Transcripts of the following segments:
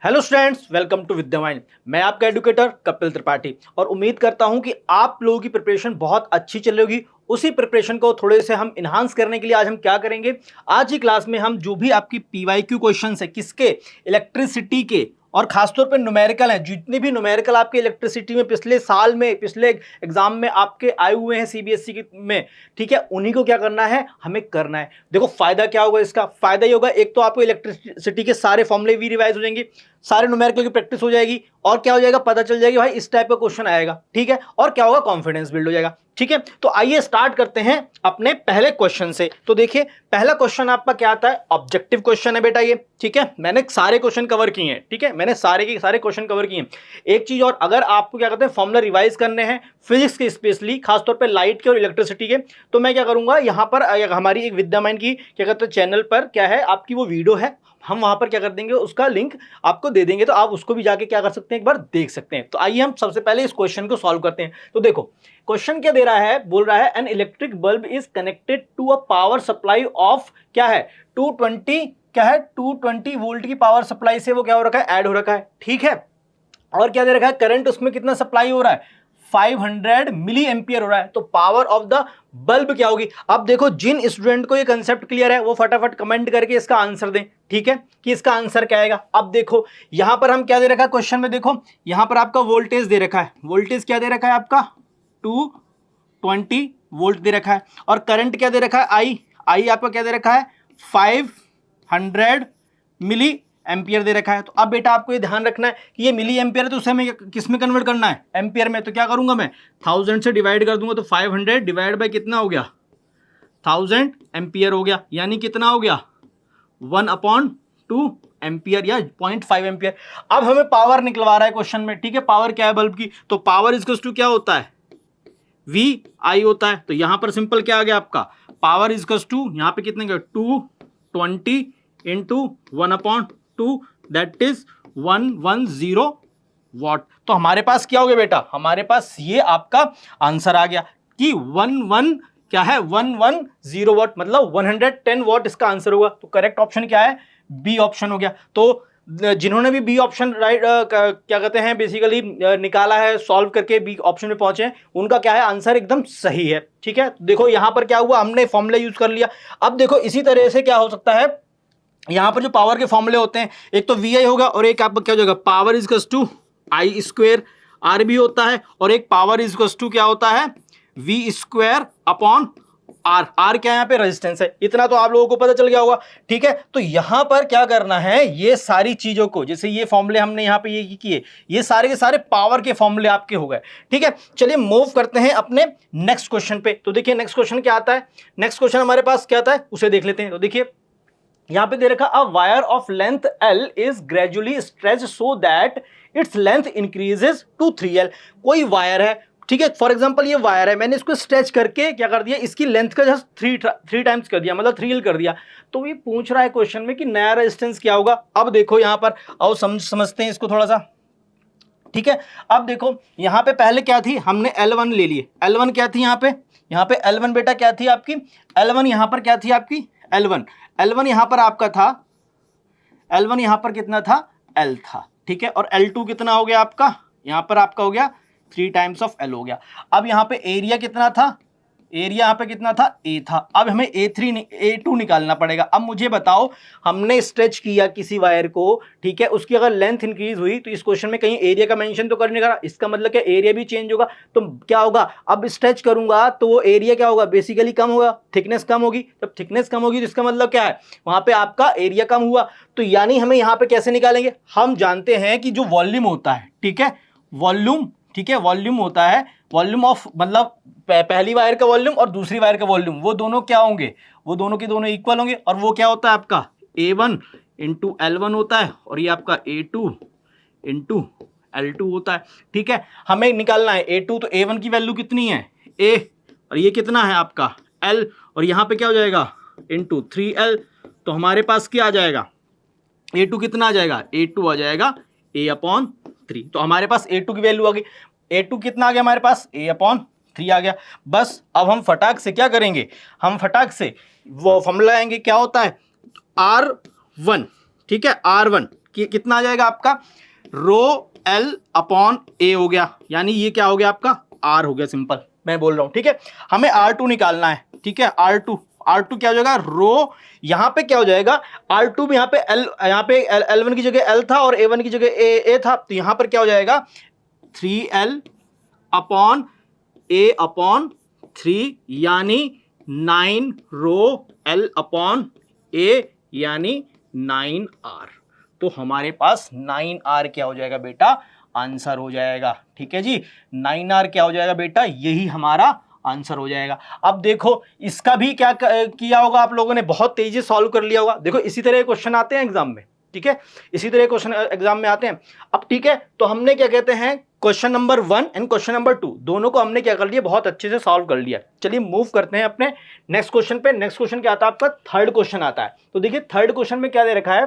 Hello students, welcome to Vidyavine. मैं आपका educator Kapil Tripathi और उम्मीद करता हूं कि आप लोगों की प्रिपरेशन बहुत अच्छी चल रही होगी। उसी प्रिपरेशन को थोड़े से हम इन्हांस करने के लिए आज हम क्या करेंगे, आज की क्लास में हम जो भी आपकी पीवाईक्यू क्वेश्चंस है किसके, इलेक्ट्रिसिटी के, और खासतौर पे न्यूमेरिकल है, जितने भी न्यूमेरिकल आपके इलेक्ट्रिसिटी में पिछले साल में, पिछले एग्जाम में आपके आए हुए हैं सीबीएसई में, ठीक है, उन्हीं को क्या करना है, हमें करना है। देखो फायदा क्या होगा, इसका फायदा ये होगा, एक तो आपको इलेक्ट्रिसिटी के सारे फॉर्मूले भी रिवाइज हो जाएंगे, सारे न्यूमेरिकल की प्रैक्टिस हो जाएगी, और क्या हो जाएगा, पता चल जाएगी भाई इस टाइप का क्वेश्चन आएगा, ठीक है, और क्या होगा, कॉन्फिडेंस बिल्ड हो जाएगा। ठीक है, तो आइए स्टार्ट करते हैं अपने पहले क्वेश्चन से। तो देखिए पहला क्वेश्चन आपका क्या आता है, ऑब्जेक्टिव क्वेश्चन है बेटा ये, ठीक है, मैंने सारे क्वेश्चन कवर किए हैं, ठीक है, मैंने सारे के सारे क्वेश्चन कवर किए हैं। एक चीज और, अगर आपको क्या कहते हैं फॉर्मूला रिवाइज करने हैं फिजिक्स के, स्पेशली खासतौर पे लाइट के और इलेक्ट्रिसिटी के, तो मैं क्या करूंगा, यहाँ पर हमारी एक विद्यामाइन की क्या कहते हैं चैनल पर क्या है आपकी वो वीडियो है, हम वहां पर क्या कर देंगे, उसका लिंक आपको दे देंगे, तो आप उसको भी जाके क्या कर सकते हैं, एक बार देख सकते हैं। तो आइए हम सबसे पहले इस क्वेश्चन को सॉल्व करते हैं। तो देखो क्वेश्चन क्या दे रहा है, बोल रहा है an electric bulb is connected to a power supply of क्या है 220, क्या है 220 वोल्ट की पावर सप्लाई से वो क्या हो रखा है, ऐड हो रखा है, ठीक है, और क्या दे रखा है, करंट उसमें कितना सप्लाई हो रहा है, 500 मिली एम्पियर हो रहा है। तो पावर ऑफ द बल्ब क्या होगी। अब देखो जिन स्टूडेंट को ये कंसेप्ट क्लियर है वो फटाफट कमेंट करके इसका आंसर दें, ठीक है, कि इसका आंसर क्या आएगा। अब देखो यहां पर हम क्या दे रखा है क्वेश्चन में, देखो यहां पर आपका वोल्टेज दे रखा है, वोल्टेज क्या दे रखा है आपका 220 वोल्ट दे रखा है, और करंट क्या दे रखा है, आई आपका क्या दे रखा है 500 मिली एम्पियर दे रखा है। तो अब बेटा आपको ये ध्यान रखना है कि ये मिली एम्पियर है, तो उसे हमें किस में कन्वर्ट करना है, एम्पियर में। तो क्या करूंगा मैं 1000 से डिवाइड कर दूंगा, तो 500 डिवाइड बाय कितना हो गया 1000 एम्पियर हो गया, यानी कितना हो गया 1/2 एम्पियर या 0.5 एम्पियर। अब हमें पावर निकलवा रहा है क्वेश्चन में, ठीक है, पावर क्या है बल्ब की, तो पावर इज टू क्या होता है वी आई होता है। तो यहां पर सिंपल क्या आ गया आपका, पावर इज टू यहां पे कितने का 220 इंटू 1/2, दैट इज 110 वॉट। तो हमारे पास क्या हो गया बेटा, हमारे पास ये आपका आंसर आ गया कि 11 क्या है 110 वॉट, मतलब 110 वॉट इसका आंसर होगा। तो करेक्ट ऑप्शन क्या है, बी ऑप्शन हो गया। तो जिन्होंने भी बी ऑप्शन राइट क्या कहते हैं बेसिकली निकाला है, सॉल्व करके बी ऑप्शन में पहुंचे हैं, उनका क्या है आंसर एकदम सही है, ठीक है। देखो यहां पर क्या हुआ, हमने फॉर्मूला यूज कर लिया। अब देखो इसी तरह से क्या हो सकता है, यहां पर जो पावर के फॉर्मूले होते हैं, एक तो वी आई होगा और एक आपका क्या हो जाएगा power is to I square R भी होता है, और एक पावर इज टू क्या होता है V square upon R. R क्या यहाँ पे रेजिस्टेंस है, इतना तो आप लोगों को पता चल गया होगा, ठीक है। तो यहां पर क्या करना है, ये सारी चीजों को, जैसे ये फॉर्मूले हमने यहाँ पे ये किए, ये सारे के सारे पावर के फॉर्मूले आपके हो गए, ठीक है। चलिए मूव करते हैं अपने नेक्स्ट क्वेश्चन पे। तो देखिए नेक्स्ट क्वेश्चन क्या आता है, नेक्स्ट क्वेश्चन हमारे पास क्या आता है उसे देख लेते हैं। तो देखिए यहां पे दे रखा, a wire of length L is gradually stretch so that its length increases to 3L। कोई वायर है, ठीक है, फॉर एग्जांपल ये वायर है, मैंने इसको स्ट्रेच करके क्या कर दिया, इसकी लेंथ का जस्ट थ्री टाइम्स कर दिया, मतलब 3L कर दिया। तो ये पूछ रहा है क्वेश्चन में कि नया रेजिस्टेंस क्या होगा। अब देखो यहां पर आओ समझते हैं इसको थोड़ा सा, ठीक है। अब देखो यहां पे पहले क्या थी, हमने L1 ले लिए, L1 क्या थी यहाँ पे L1 बेटा क्या थी आपकी, L1 यहां पर क्या थी आपकी L1 यहां पर आपका था, L1 यहां पर कितना था L था, ठीक है, और L2 कितना हो गया आपका, यहां पर आपका हो गया 3 टाइम्स ऑफ L हो गया। अब यहां पे एरिया कितना था, एरिया यहाँ पे कितना था A था, अब हमें A2 निकालना पड़ेगा। अब मुझे बताओ, हमने स्ट्रेच किया किसी वायर को, ठीक है, उसकी अगर लेंथ इंक्रीज हुई तो इस क्वेश्चन में कहीं एरिया का मेंशन तो करने का, इसका मतलब क्या एरिया भी चेंज होगा। तो क्या होगा, अब स्ट्रेच करूंगा तो वो एरिया क्या होगा, बेसिकली कम होगा, थिकनेस कम होगी। जब थिकनेस कम होगी तो इसका मतलब क्या है, वहां पे आपका एरिया कम हुआ। तो यानी हमें यहाँ पे कैसे निकालेंगे, हम जानते हैं कि जो वॉल्यूम होता है, ठीक है, वॉल्यूम, ठीक है, वॉल्यूम होता है, वॉल्यूम ऑफ मतलब पहली वायर का वॉल्यूम और दूसरी वायर का वॉल्यूम, वो दोनों क्या होंगे, वो दोनों के दोनों इक्वल होंगे, और वो क्या होता है आपका A1 इंटू L1 होता है, और ये आपका A2 इंटू L2 होता है, ठीक है। हमें निकालना है A2, तो A1 की वैल्यू कितनी है A, और ये कितना है आपका L, और यहाँ पे क्या हो जाएगा इंटू 3L। तो हमारे पास क्या आ जाएगा, A2 कितना आ जाएगा, A2 आ जाएगा A/3। तो हमारे पास A2 की वैल्यू आ गई, A2 कितना आ गया हमारे पास A/3 आ गया। बस अब हम फटाक से क्या करेंगे, हम फटाक से वो फॉर्मूला आएंगे, क्या होता है R1, ठीक है, R1 कितना आ जाएगा आपका, रो एल अपॉन ए हो गया, यानी ये क्या हो गया आपका, आर हो गया, सिंपल मैं बोल रहा हूं, ठीक है। हमें R2 निकालना है, ठीक है। R2 क्या हो जाएगा, रो यहां पे क्या हो जाएगा, R2 भी यहाँ पे L1 की जगह L था और A1 की जगह A था, तो यहां पर क्या हो जाएगा 3L अपॉन A अपॉन 3, यानी 9 रो L अपॉन A, यानी 9R। तो हमारे पास 9R क्या हो जाएगा बेटा, आंसर हो जाएगा, ठीक है जी। 9R क्या हो जाएगा बेटा, यही हमारा आंसर हो जाएगा। अब देखो इसका भी क्या किया होगा आप लोगों ने, बहुत तेजी से सॉल्व कर लिया होगा। देखो इसी तरह क्वेश्चन आते हैं एग्जाम में, ठीक है, इसी तरह क्वेश्चन एग्जाम में आते हैं। अब ठीक है, तो हमने क्या कहते हैं, question number 1 and question number 2 दोनों को हमने क्या कर लिया, बहुत अच्छे से सॉल्व कर लिया। चलिए मूव करते हैं अपने नेक्स्ट क्वेश्चन पे। नेक्स्ट क्वेश्चन क्या आता है आपका, थर्ड क्वेश्चन आता है। तो देखिए थर्ड क्वेश्चन में क्या दे रखा है,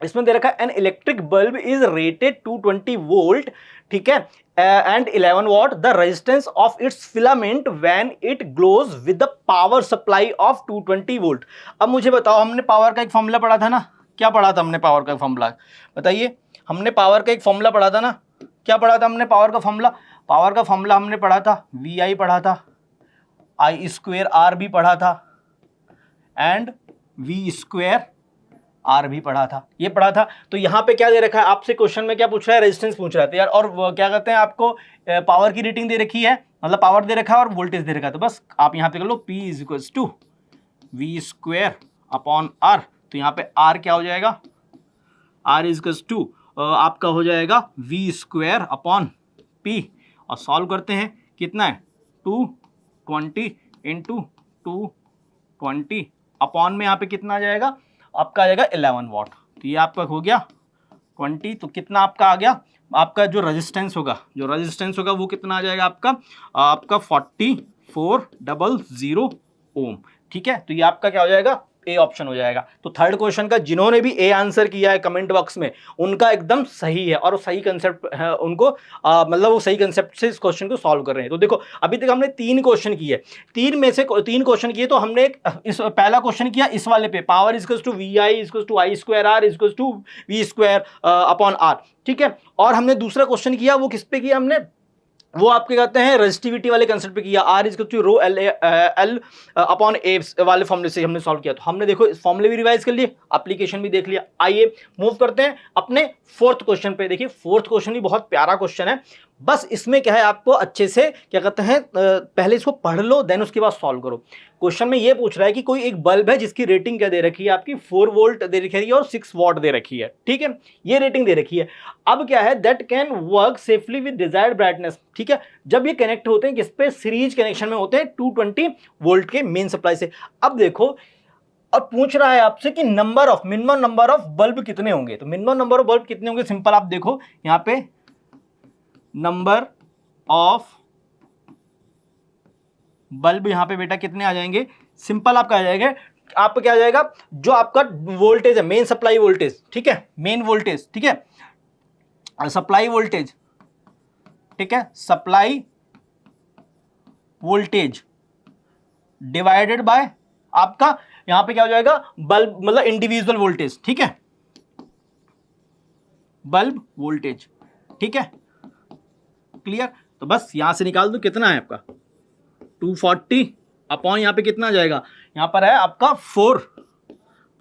इसमें दे रखा है an electric bulb is rated 220 volt, ठीक है, and 11 watt the resistance of its filament when it glows with the power supply of 220 volt. अब मुझे बताओ, हमने पावर का एक फॉर्मूला पढ़ा था ना, क्या पढ़ा था हमने पावर का फॉर्मूला, बताइए। हमने पावर का एक फॉर्मूला पढ़ा था ना, क्या पढ़ा था हमने पावर का फॉर्मूला, पावर का फॉर्मूला हमने पढ़ा था VI पढ़ा था, I स्क्वेयर R भी पढ़ा था, एंड V स्क्वेयर R भी पढ़ा था, ये पढ़ा था। तो यहाँ पे क्या दे रखा है आपसे, क्वेश्चन में क्या पूछ रहा है, रेजिस्टेंस पूछ रहा है यार, और क्या कहते हैं आपको, पावर की रेटिंग दे रखी है, मतलब पावर दे रखा है और वोल्टेज दे रखा है। तो बस आप यहाँ पे कर लो P is equals to V square upon R। तो यहाँ पे R क्या हो जाएगा, R इज इक्वल्स टू आपका हो जाएगा V स्क्वेयर अपॉन P, और सॉल्व करते हैं, कितना है 220 इंटू 220 अपॉन में यहाँ पे कितना आ जाएगा आपका, आ जाएगा 11 वॉट। तो ये आपका हो गया 20, तो कितना आपका आ गया, आपका जो रेजिस्टेंस होगा वो कितना आ जाएगा आपका 4400 ओम, ठीक है। तो ये आपका क्या हो जाएगा, ए ऑप्शन हो जाएगा। तो थर्ड क्वेश्चन का जिन्होंने भी ए आंसर किया है कमेंट बॉक्स में, उनका एकदम सही है और सही कंसेप्ट है उनको, मतलब वो सही कंसेप्ट से इस क्वेश्चन को सॉल्व कर रहे हैं। तो देखो अभी तक हमने 3 क्वेश्चन किए, 3 में से 3 क्वेश्चन किए। तो हमने इस पहला क्वेश्चन किया इस वाले पे, power equals to VI equals to I square R equals to V square upon R, ठीक है। और हमने दूसरा क्वेश्चन किया, वो किस पे किया हमने, वो आपके कहते हैं रेजिस्टिविटी वाले कंसेप्ट पे किया, R equal to rho L upon A वाले फॉर्मूले से हमने सॉल्व किया। तो हमने देखो इस फॉर्मूले भी रिवाइज कर लिए, एप्लीकेशन भी देख लिया। आइए मूव करते हैं अपने फोर्थ क्वेश्चन पे। देखिए फोर्थ क्वेश्चन भी बहुत प्यारा क्वेश्चन है, बस इसमें क्या है, आपको अच्छे से क्या कहते हैं, पहले इसको पढ़ लो देन उसके बाद सॉल्व करो। क्वेश्चन में ये पूछ रहा है कि कोई एक बल्ब है जिसकी रेटिंग क्या दे रखी है आपकी, 4 वोल्ट दे रखी है और 6 वॉट दे रखी है, ठीक है, ये रेटिंग दे रखी है। अब क्या है, that can work safely with desired brightness, ठीक है। जब ये कनेक्ट होते हैं किस पे, सीरीज कनेक्शन में होते हैं 220 वोल्ट के मेन सप्लाई से। अब देखो, और पूछ रहा है आपसे कि मिनिमम नंबर ऑफ बल्ब कितने होंगे। तो मिनिमम नंबर ऑफ बल्ब कितने होंगे, सिंपल आप देखो यहाँ पे नंबर ऑफ बल्ब यहाँ पे बेटा कितने आ जाएंगे, सिंपल आपका आ जाएगा, आपका क्या आ जाएगा, जो आपका वोल्टेज है मेन सप्लाई वोल्टेज, ठीक है, मेन वोल्टेज, ठीक है, सप्लाई वोल्टेज, ठीक है, सप्लाई वोल्टेज डिवाइडेड बाय आपका यहां पे क्या हो जाएगा, बल्ब मतलब इंडिविजुअल वोल्टेज, ठीक है, बल्ब वोल्टेज, ठीक है, क्लियर। तो बस यहां से निकाल दो कितना है आपका 240 अपॉन यहाँ पे कितना आ जाएगा, यहाँ पर है आपका 4,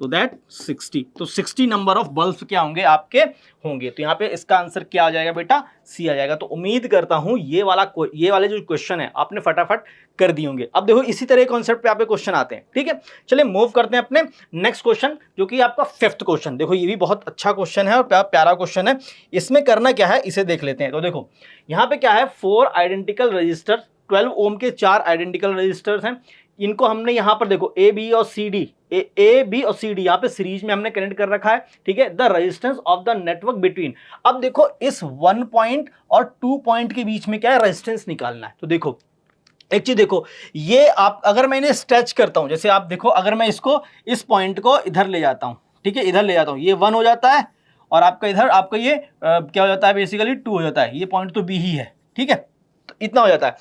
तो दैट 60। तो 60 नंबर ऑफ बल्ब्स क्या होंगे आपके होंगे। तो यहाँ पे इसका आंसर क्या आ जाएगा बेटा, सी आ जाएगा। तो उम्मीद करता हूँ ये वाले जो क्वेश्चन है आपने फटाफट कर दिए होंगे। अब देखो इसी तरह कॉन्सेप्ट पे आप क्वेश्चन आते हैं, ठीक है। चलिए मूव करते हैं अपने नेक्स्ट क्वेश्चन, जो कि आपका 5th क्वेश्चन। देखो ये भी बहुत अच्छा क्वेश्चन है और प्यारा क्वेश्चन है। इसमें करना क्या है, इसे देख लेते हैं। तो देखो यहाँ पे क्या है, 4 आइडेंटिकल रजिस्टर, 12 ओम के 4 आइडेंटिकल रजिस्टर्स हैं। इनको हमने यहाँ पर देखो ए बी और सी डी यहाँ पे सीरीज में हमने कनेक्ट कर रखा है, ठीक है। The resistance of the network between, अब देखो इस 1 पॉइंट और 2 पॉइंट के बीच में क्या है, रेजिस्टेंस निकालना है। तो देखो एक चीज देखो, ये आप अगर मैं इन्हें स्ट्रेच करता हूं, जैसे आप देखो अगर मैं इसको इस पॉइंट को इधर ले जाता हूं, ठीक है, इधर ले जाता हूं, ये 1 हो जाता है और आपका इधर आपका ये क्या हो जाता है, बेसिकली 2 हो जाता है। ये पॉइंट तो बी ही है, ठीक है, तो इतना हो जाता है।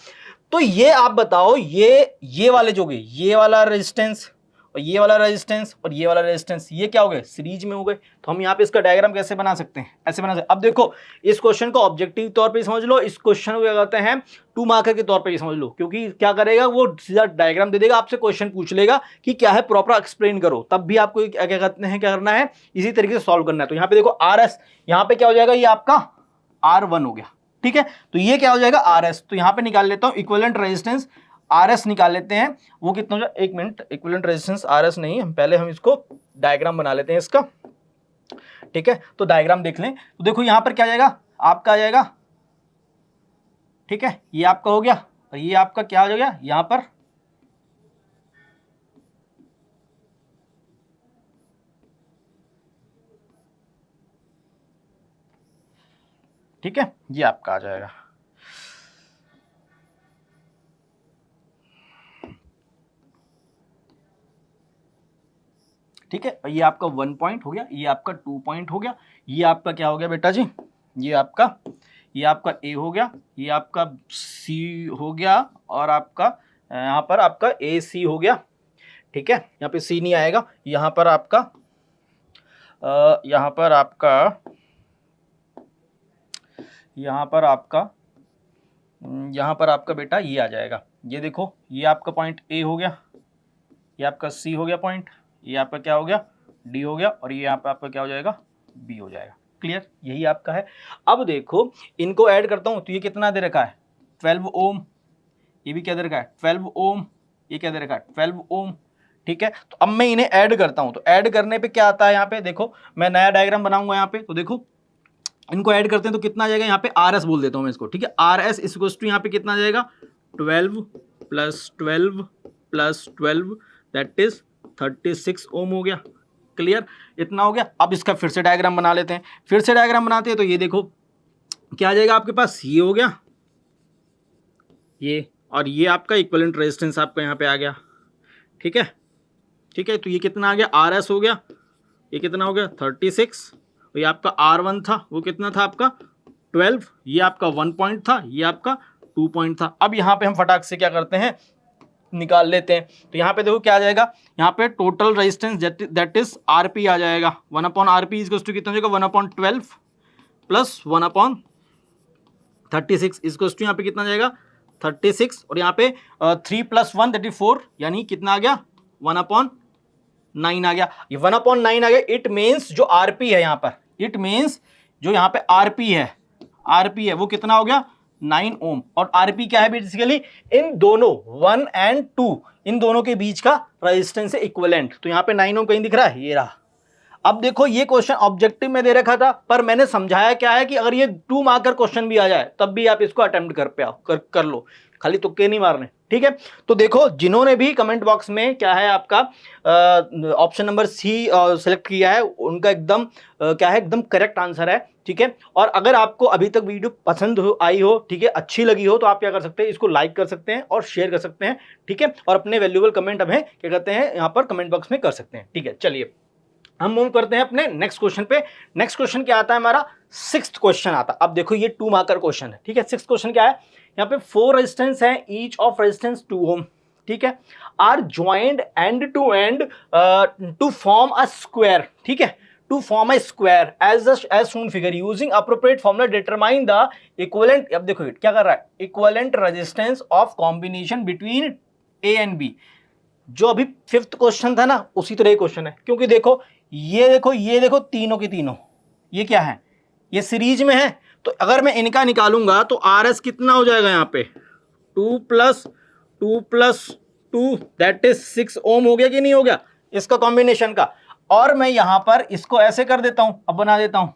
तो ये आप बताओ, ये वाले जो गए, ये वाला रेजिस्टेंस और ये वाला रेजिस्टेंस और ये वाला रेजिस्टेंस, ये क्या हो गए, सीरीज में हो गए। तो हम यहाँ पे इसका डायग्राम कैसे बना सकते हैं, ऐसे बना सकते हैं। अब देखो इस क्वेश्चन को ऑब्जेक्टिव तौर पे समझ लो, इस क्वेश्चन को क्या कहते हैं 2 मार्कर के तौर पे समझ लो, क्योंकि क्या करेगा वो सीधा डायग्राम दे देगा, आपसे क्वेश्चन पूछ लेगा कि क्या है, प्रॉपर एक्सप्लेन करो, तब भी आपको क्या कहते हैं क्या करना है, इसी तरीके से सॉल्व करना है। तो यहाँ पे देखो आर एस, यहाँ पे क्या हो जाएगा, ये आपका R1 हो गया, ठीक है। तो ये क्या हो जाएगा RS, तो यहाँ पे निकाल लेता हूँ इक्विवेलेंट रेजिस्टेंस RS निकाल लेते हैं, वो कितना हो जाएगा, एक मिनट, इक्विवेलेंट रेजिस्टेंस RS नहीं, पहले हम इसको डायग्राम बना लेते हैं इसका, ठीक है। तो डायग्राम देख लें, तो देखो यहाँ पर क्या आ जाएगा, आपका आ जाएगा, ठीक है, ये आपका हो गया, और ये आपका क्या हो जाएगा यहाँ पर, ठीक है, ये आपका आ जाएगा। ठीक है, ये आपका 1 पॉइंट हो गया, ये आपका 2 पॉइंट हो गया, ये आपका क्या हो गया बेटा जी, ये आपका A हो गया, ये आपका C हो गया, और आपका यहाँ पर आपका AC हो गया, ठीक है। यहाँ पे C नहीं आएगा, यहाँ पर आपका यहाँ पर आपका बेटा ये आ जाएगा, ये देखो, ये आपका पॉइंट A हो गया, ये आपका C हो गया पॉइंट, ये आपका क्या हो गया D हो गया, और ये यहाँ पे आपका क्या हो जाएगा B हो जाएगा। क्लियर, यही आपका है। अब देखो इनको ऐड करता हूँ, तो ये कितना दे रखा है 12 ओम, ये भी क्या दे रखा है 12 ओम, ये क्या दे रखा है 12 ओम, ठीक है। तो अब मैं इन्हें ऐड करता हूँ, तो ऐड करने पे क्या आता है, यहाँ पे देखो मैं नया डायग्राम बनाऊंगा यहाँ पे, तो देखो इनको ऐड करते हैं तो कितना आ जाएगा, यहाँ पे RS बोल देता हूँ मैं इसको, ठीक है। RS इक्वल्स टू यहाँ पे कितना आ जाएगा 12 + 12 + 12 दैट इज 36 ओम हो गया। क्लियर, इतना हो गया। अब इसका फिर से डायग्राम बना लेते हैं, फिर से डायग्राम बनाते हैं, तो ये देखो क्या आ जाएगा आपके पास, ये हो गया ये, और ये आपका इक्विवेलेंट रेजिस्टेंस आपका यहाँ पे आ गया, ठीक है, ठीक है। तो ये कितना आ गया RS हो गया, ये कितना हो गया 36, और ये आपका R1 था, वो कितना था आपका 12, ये आपका 1 पॉइंट था, ये आपका 2 पॉइंट था। अब यहाँ पे हम फटाक से क्या करते हैं, निकाल लेते हैं। तो यहाँ पे देखो क्या आ जाएगा, यहाँ पे total resistance that is RP आ जाएगा, 1/RP इक्वल्स टू कितना हो जाएगा 1/12 + 1/36 इक्वल्स टू यहाँ पे कितना जाएगा 36, और यहाँ पे 3 + 1 दैट इज 4, यानी कितना आ गया 1/9 आ गया। ये 1/9 आ गया, इट मीन्स जो RP है यहाँ पर, इट मीन्स जो यहाँ पे RP है वो कितना हो गया 9 ओम। और RP क्या है बेसिकली, इन दोनों 1 और 2 इन दोनों के बीच का रेजिस्टेंस है इक्विवेलेंट। तो यहाँ पे 9 ओम कहीं दिख रहा है, ये रहा। अब देखो ये क्वेश्चन ऑब्जेक्टिव में दे रखा था, पर मैंने समझाया क्या है कि अगर ये 2 मार्कर क्वेश्चन भी आ जाए तब भी आप इसको अटेम्प्ट कर लो, खाली तुक्के नहीं मारने, ठीक है। तो देखो जिन्होंने भी कमेंट बॉक्स में क्या है आपका ऑप्शन नंबर C सेलेक्ट किया है, उनका एकदम क्या है एकदम करेक्ट आंसर है, ठीक है। और अगर आपको अभी तक वीडियो पसंद आई हो, ठीक है, अच्छी लगी हो, तो आप क्या कर सकते हैं, इसको लाइक कर सकते हैं और शेयर कर सकते हैं, ठीक है। और अपने वैल्यूएबल कमेंट हमें क्या कहते हैं यहाँ पर कमेंट बॉक्स में कर सकते हैं, ठीक है। चलिए हम मूव करते हैं अपने नेक्स्ट क्वेश्चन पे। नेक्स्ट क्वेश्चन क्या आता है हमारा, 6th क्वेश्चन आता है। अब देखो ये 2 मार्कर क्वेश्चन है, ठीक है। 6th क्वेश्चन क्या है, यहाँ पे 4 रेजिस्टेंस है, ईच ऑफ रेजिस्टेंस 2 ओम, ठीक है, are joined end to end to form a square, ठीक है, to form a square as shown figure using appropriate formula determine the equivalent. अब देखो क्या कर रहा है, equivalent resistance of combination between A and B। जो अभी 5th क्वेश्चन था ना, उसी तरह क्वेश्चन है, क्योंकि देखो ये देखो तीनों के तीनों ये क्या है, ये सीरीज में है। तो अगर मैं इनका निकालूंगा तो RS कितना हो जाएगा यहाँ पे 2 + 2 + 2 दैट इज 6 ओम हो गया कि नहीं हो गया इसका कॉम्बिनेशन का। और मैं यहां पर इसको ऐसे कर देता हूं, अब बना देता हूं,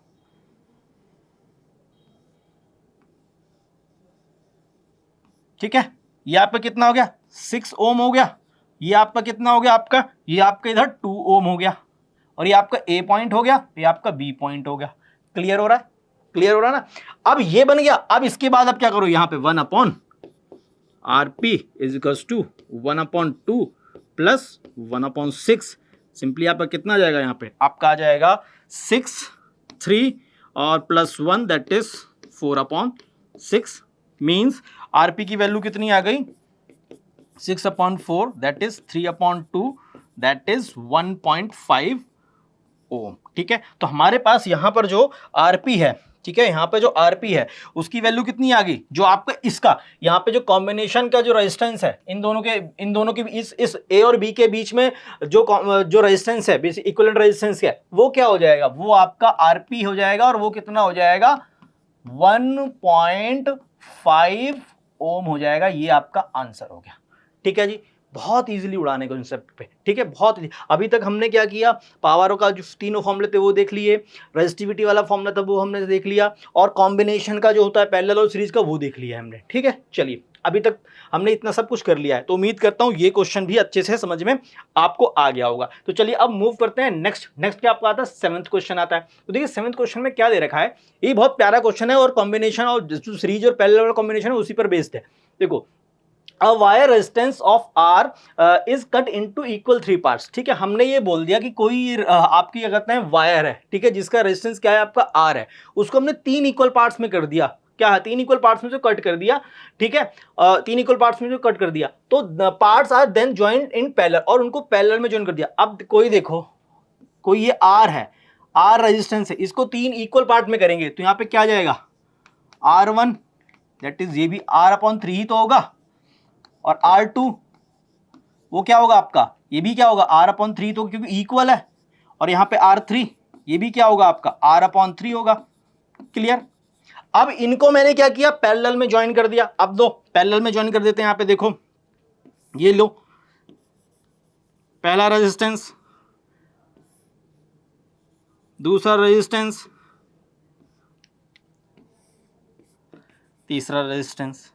ठीक है। ये आपका कितना हो गया 6 ओम हो गया, ये आपका कितना हो गया आपका, ये आपका इधर 2 ओम हो गया, और ये आपका A पॉइंट हो गया, ये आपका B पॉइंट हो गया। क्लियर हो रहा है, क्लियर हो रहा है ना। अब ये बन गया। अब इसके बाद अब क्या करो, यहाँ पे 1/RP is equals to 1/2 + 1/6। Simply आपका कितना आ जाएगा, यहाँ पे आपका आ जाएगा 6 3 और +1 दैट इज 4/6। मीन्स RP की वैल्यू कितनी आ गई 6/4 दैट इज 3/2 दैट इज 1.5 ओम। ठीक है, तो हमारे पास यहां पर जो आरपी है, ठीक है, यहाँ पे जो आरपी है उसकी वैल्यू कितनी आ गई, जो आपका इसका यहाँ पे जो कॉम्बिनेशन का जो रेजिस्टेंस है इन दोनों के इस ए और बी के बीच में जो रेजिस्टेंस है, इक्विवेलेंट रेजिस्टेंस है, वो क्या हो जाएगा, वो आपका आरपी हो जाएगा, और वो कितना हो जाएगा 1.5 ओम हो जाएगा। ये आपका आंसर हो गया। ठीक है जी, बहुत इजीली उड़ाने कॉन्सेप्ट पे। ठीक है, बहुत easy। अभी तक हमने क्या किया, पावरों का जो तीनों फॉर्मूले थे वो देख लिए, रेजिस्टिविटी वाला फॉर्मूला था वो हमने देख लिया, और कॉम्बिनेशन का जो होता है पैरेलल और सीरीज का वो देख लिया हमने। ठीक है, चलिए अभी तक हमने इतना सब कुछ कर लिया है, तो उम्मीद करता हूँ ये क्वेश्चन भी अच्छे से समझ में आपको आ गया होगा। तो चलिए अब मूव करते हैं नेक्स्ट क्या आपको आता है, 7th क्वेश्चन आता है। तो देखिए 7th क्वेश्चन में क्या दे रखा है, ये बहुत प्यारा क्वेश्चन है, और कॉम्बिनेशन और जो सीरीज और पैरेलल वाला कॉम्बिनेशन है उसी पर बेस्ड है। देखो, A wire resistance of R is cut into equal 3 parts। ठीक है, हमने ये बोल दिया कि कोई आपकी क्या कहते हैं वायर है, ठीक है, जिसका रेजिस्टेंस क्या है आपका R है, उसको हमने 3 इक्वल पार्ट्स में कर दिया। क्या है, 3 इक्वल पार्ट्स में जो कट कर दिया। ठीक है, 3 इक्वल पार्ट्स में जो कट कर दिया, तो parts are then joined in parallel, और उनको पैरेलल में जॉइन कर दिया। अब कोई देखो, कोई ये R है, R रेजिस्टेंस है, इसको 3 इक्वल पार्ट में करेंगे तो यहाँ पे क्या जाएगा R1, दैट इज ये भी R/3 ही तो होगा, और R2 वो क्या होगा आपका, ये भी क्या होगा R/3 तो, क्योंकि इक्वल है, और यहाँ पे R3 ये भी क्या होगा आपका R/3 होगा। क्लियर। अब इनको मैंने क्या किया, पैरेलल में ज्वाइन कर दिया। अब दो पैरेलल में ज्वाइन कर देते हैं। यहाँ पे देखो, ये लो पहला रेजिस्टेंस, दूसरा रेजिस्टेंस, तीसरा रेजिस्टेंस।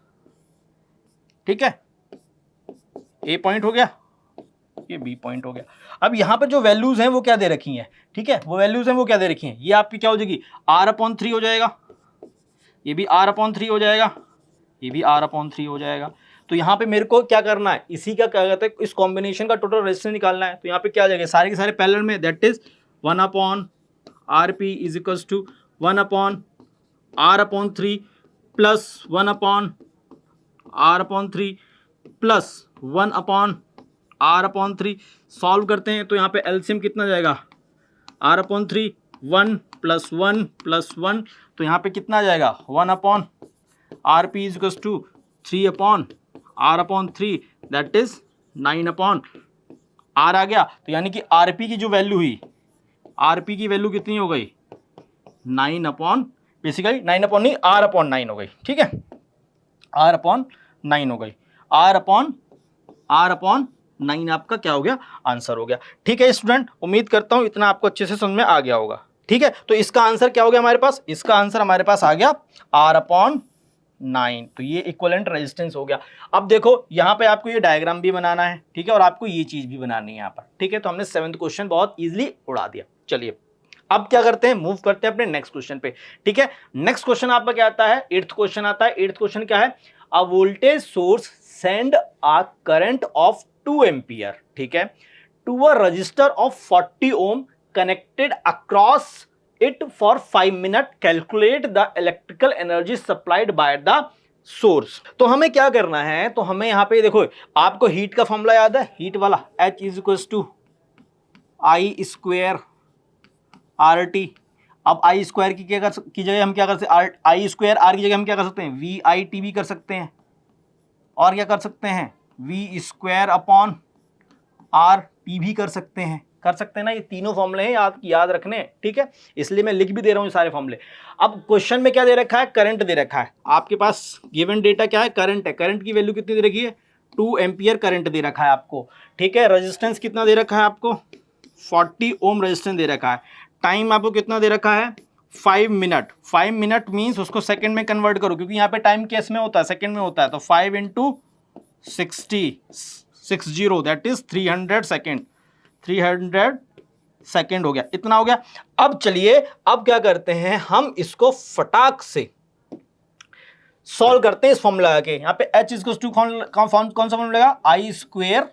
ठीक है, ए पॉइंट हो गया, ये बी पॉइंट हो गया। अब यहां पर जो वैल्यूज हैं वो क्या दे रखी हैं, ठीक है, वो वैल्यूज हैं वो क्या दे रखी हैं, ये आपकी क्या हो जाएगी R/3 हो जाएगा, ये भी R/3 हो जाएगा, ये भी R/3 हो जाएगा। तो यहाँ पे मेरे को क्या करना है, इसी का क्या कहते हैं, इस कॉम्बिनेशन का टोटल रेजिस्टेंस निकालना है। तो यहाँ पे क्या आ जाएगा, सारे के सारे पैरेलल में, that is 1/RP is equals to 1/R/3 plus 1/R/3 plus 1/R/3। Solve करते हैं तो यहाँ पे एलसीएम कितना जाएगा, R/3 1 प्लस 1 प्लस 1, तो यहाँ पे कितना जाएगा 1/RP is equals to 3/R/3, that is 9/R आ गया। तो यानी कि RP की जो वैल्यू हुई, RP की वैल्यू कितनी हो गई 9/, बेसिकली 9/ नहीं R/9 हो गई। ठीक है, R/9 हो गई, R/9 आपका क्या हो गया, आंसर हो गया। ठीक है स्टूडेंट, उम्मीद करता हूं इतना आपको अच्छे से समझ में आ गया होगा। ठीक है, तो इसका आंसर क्या हो गया हमारे पास, इसका आंसर हमारे पास आ गया R/9। तो ये इक्विवेलेंट रेजिस्टेंस हो गया। अब देखो यहाँ पे आपको ये डायग्राम भी बनाना है, ठीक है, और आपको ये चीज भी बनानी है यहाँ पर। ठीक है, तो हमने 7th क्वेश्चन बहुत इजीली उड़ा दिया। चलिए अब क्या करते हैं, मूव करते हैं अपने नेक्स्ट क्वेश्चन पे। ठीक है, नेक्स्ट क्वेश्चन आपका क्या आता है, 8th क्वेश्चन आता है। 8th क्वेश्चन क्या है, a voltage source send a current of 2 ampere, ठीक है, to a resistor of 40 ohm connected across it for 5 minute, calculate the electrical energy supplied by the source. तो हमें क्या करना है, तो हमें यहाँ पे देखो, आपको हीट का फॉर्मूला याद है, हीट वाला H is equals to I² RT। अब I स्क्वायर की जगह हम क्या कर सकते हैं, I स्क्वायर R की जगह हम क्या कर सकते हैं, VIT भी कर सकते हैं, और क्या कर सकते हैं V²/RT भी कर सकते हैं ना। ये तीनों फॉर्मूले हैं, याद रखने। ठीक है, इसलिए मैं लिख भी दे रहा हूँ ये सारे फॉर्मूले। अब क्वेश्चन में क्या दे रखा है, करंट दे रखा है। आपके पास गिवन डेटा क्या है, करंट है। करंट की वैल्यू कितनी दे रखी है, 2 एम्पियर करंट दे रखा है आपको। ठीक है, रेजिस्टेंस कितना दे रखा है आपको, 40 ओम रेजिस्टेंस दे रखा है। टाइम आपको कितना दे रखा है, 5 मिनट। 5 मिनट मीन्स उसको सेकंड में कन्वर्ट करो, क्योंकि यहाँ पे टाइम केस में होता है, सेकंड में होता है। तो 5 × 60 दैट इज 300 सेकेंड, 300 सेकेंड हो गया, इतना हो गया। अब चलिए, अब क्या करते हैं, हम इसको फटाक से सॉल्व करते हैं इस फॉर्मूला के। यहाँ पे H इज टू कौन सा फॉर्मूला लगेगा, I²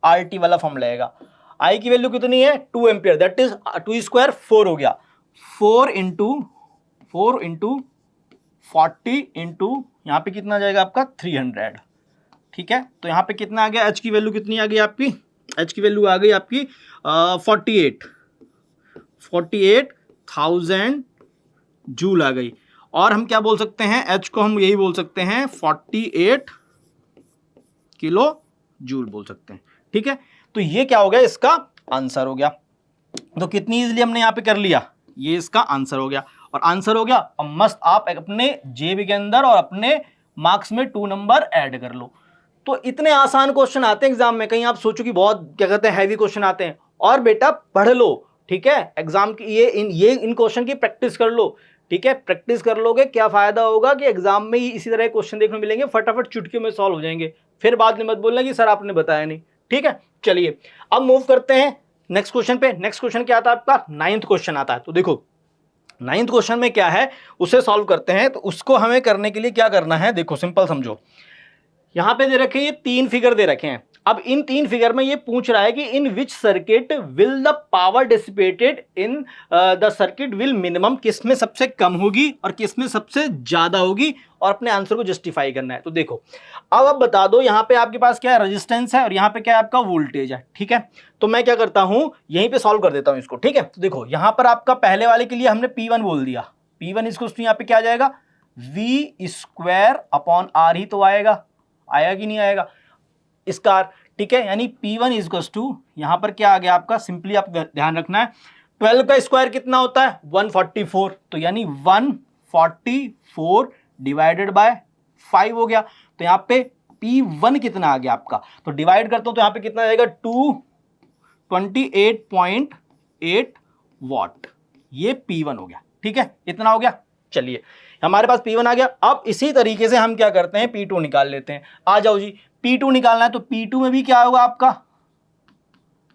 RT वाला फॉर्मूला लगेगा। I की वैल्यू कितनी है, 2 एम्पियर, दैट इज 2 स्क्वायर 4 हो गया। 4 × 40 इंटू यहाँ पे कितना जाएगा आपका 300। ठीक है, तो यहाँ पे कितना आ गया, H की वैल्यू कितनी आ गई आपकी एच की वैल्यू आ गई आपकी 48,000 जूल आ गई। और हम क्या बोल सकते हैं, एच को हम यही बोल सकते हैं 48 किलो जूल बोल सकते हैं। ठीक है, तो ये क्या हो गया, इसका आंसर हो गया। तो कितनी इजीली हमने यहां पे कर लिया, ये इसका आंसर हो गया। और आंसर हो गया, अब मस्त आप अपने जेबी के अंदर और अपने मार्क्स में 2 नंबर ऐड कर लो। तो इतने आसान क्वेश्चन आते हैं एग्जाम में, कहीं आप सोचो कि बहुत क्या कहते हैं हैवी क्वेश्चन आते हैं, और बेटा पढ़ लो। ठीक है, एग्जाम की ये इन क्वेश्चन की प्रैक्टिस कर लो। ठीक है, प्रैक्टिस कर लोगे, क्या फायदा होगा कि एग्जाम में ही इसी तरह क्वेश्चन देखने मिलेंगे, फटाफट चुटकियों में सॉल्व हो जाएंगे, फिर बाद में मत बोलना कि सर आपने बताया नहीं। ठीक है, चलिए अब मूव करते हैं नेक्स्ट क्वेश्चन पे। नेक्स्ट क्वेश्चन क्या आता है आपका, 9th क्वेश्चन आता है। तो देखो 9th क्वेश्चन में क्या है, उसे सॉल्व करते हैं। तो उसको हमें करने के लिए क्या करना है, देखो सिंपल समझो। यहां पे दे रखे ये 3 फिगर दे रखे हैं। अब इन 3 फिगर में ये पूछ रहा है कि in which circuit will the power dissipated in the circuit will minimum, किस में सबसे कम होगी और किस में सबसे ज्यादा होगी, और अपने आंसर को जस्टिफाई करना है। तो देखो अब बता दो, यहां पे आपके पास क्या है, रेजिस्टेंस है, और यहां पे क्या है आपका वोल्टेज है। ठीक है, तो मैं क्या करता हूं, यहीं पे सॉल्व कर देता हूं इसको। ठीक है, तो देखो यहां पर आपका पहले वाले के लिए हमने P1 बोल दिया, P1 इसको यहां पे क्या आ जाएगा, V²/R ही तो आएगा कि नहीं आएगा इसका। ठीक है, यानी P1 इज टू, यहां पर क्या आ गया आपका, सिंपली आप ध्यान रखना है 12 का स्क्वायर कितना होता है 144, तो यानी 144 डिवाइडेड बाय 5 हो गया। तो यहां पे P1 कितना आ गया आपका, तो डिवाइड करता हूं तो यहां पे कितना आ जाएगा 228.8 वाट, ये P1 हो गया। ठीक है, इतना हो गया। चलिए हमारे पास P1 आ गया। अब इसी तरीके से हम क्या करते हैं, P2 निकाल लेते हैं। आ जाओ जी, P2 निकालना है, तो P2 में भी क्या होगा आपका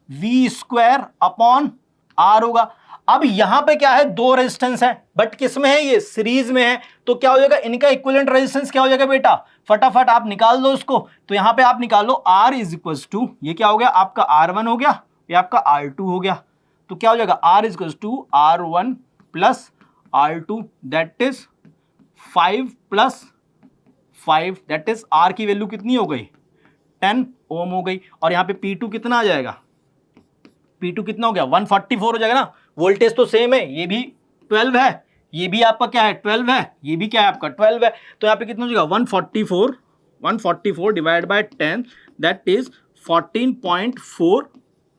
V²/R होगा। अब यहां पे क्या है, 2 रेजिस्टेंस है, बट किस में है, ये सीरीज में है। तो क्या हो जाएगा, इनका इक्विवेलेंट रेजिस्टेंस क्या हो जाएगा बेटा, फटाफट आप निकाल दो उसको। तो यहां पे आप निकाल लो R इज इक्वल टू, ये क्या हो गया आपका R1 हो गया, ये आपका R2 हो गया। तो क्या हो जाएगा R is equal to R1 plus R2, that is 5 + 5, that is R की वैल्यू कितनी हो गई 10 ओम हो गई। और यहां पे P2 कितना आ जाएगा, P2 कितना हो गया 144 हो जाएगा ना, वोल्टेज तो सेम है, ये भी 12 है, ये भी आपका क्या है 12 है, ये भी क्या है आपका 12 है। तो यहां पे कितना हो जाएगा 144 डिवाइड बाय 10, दैट इज 14.4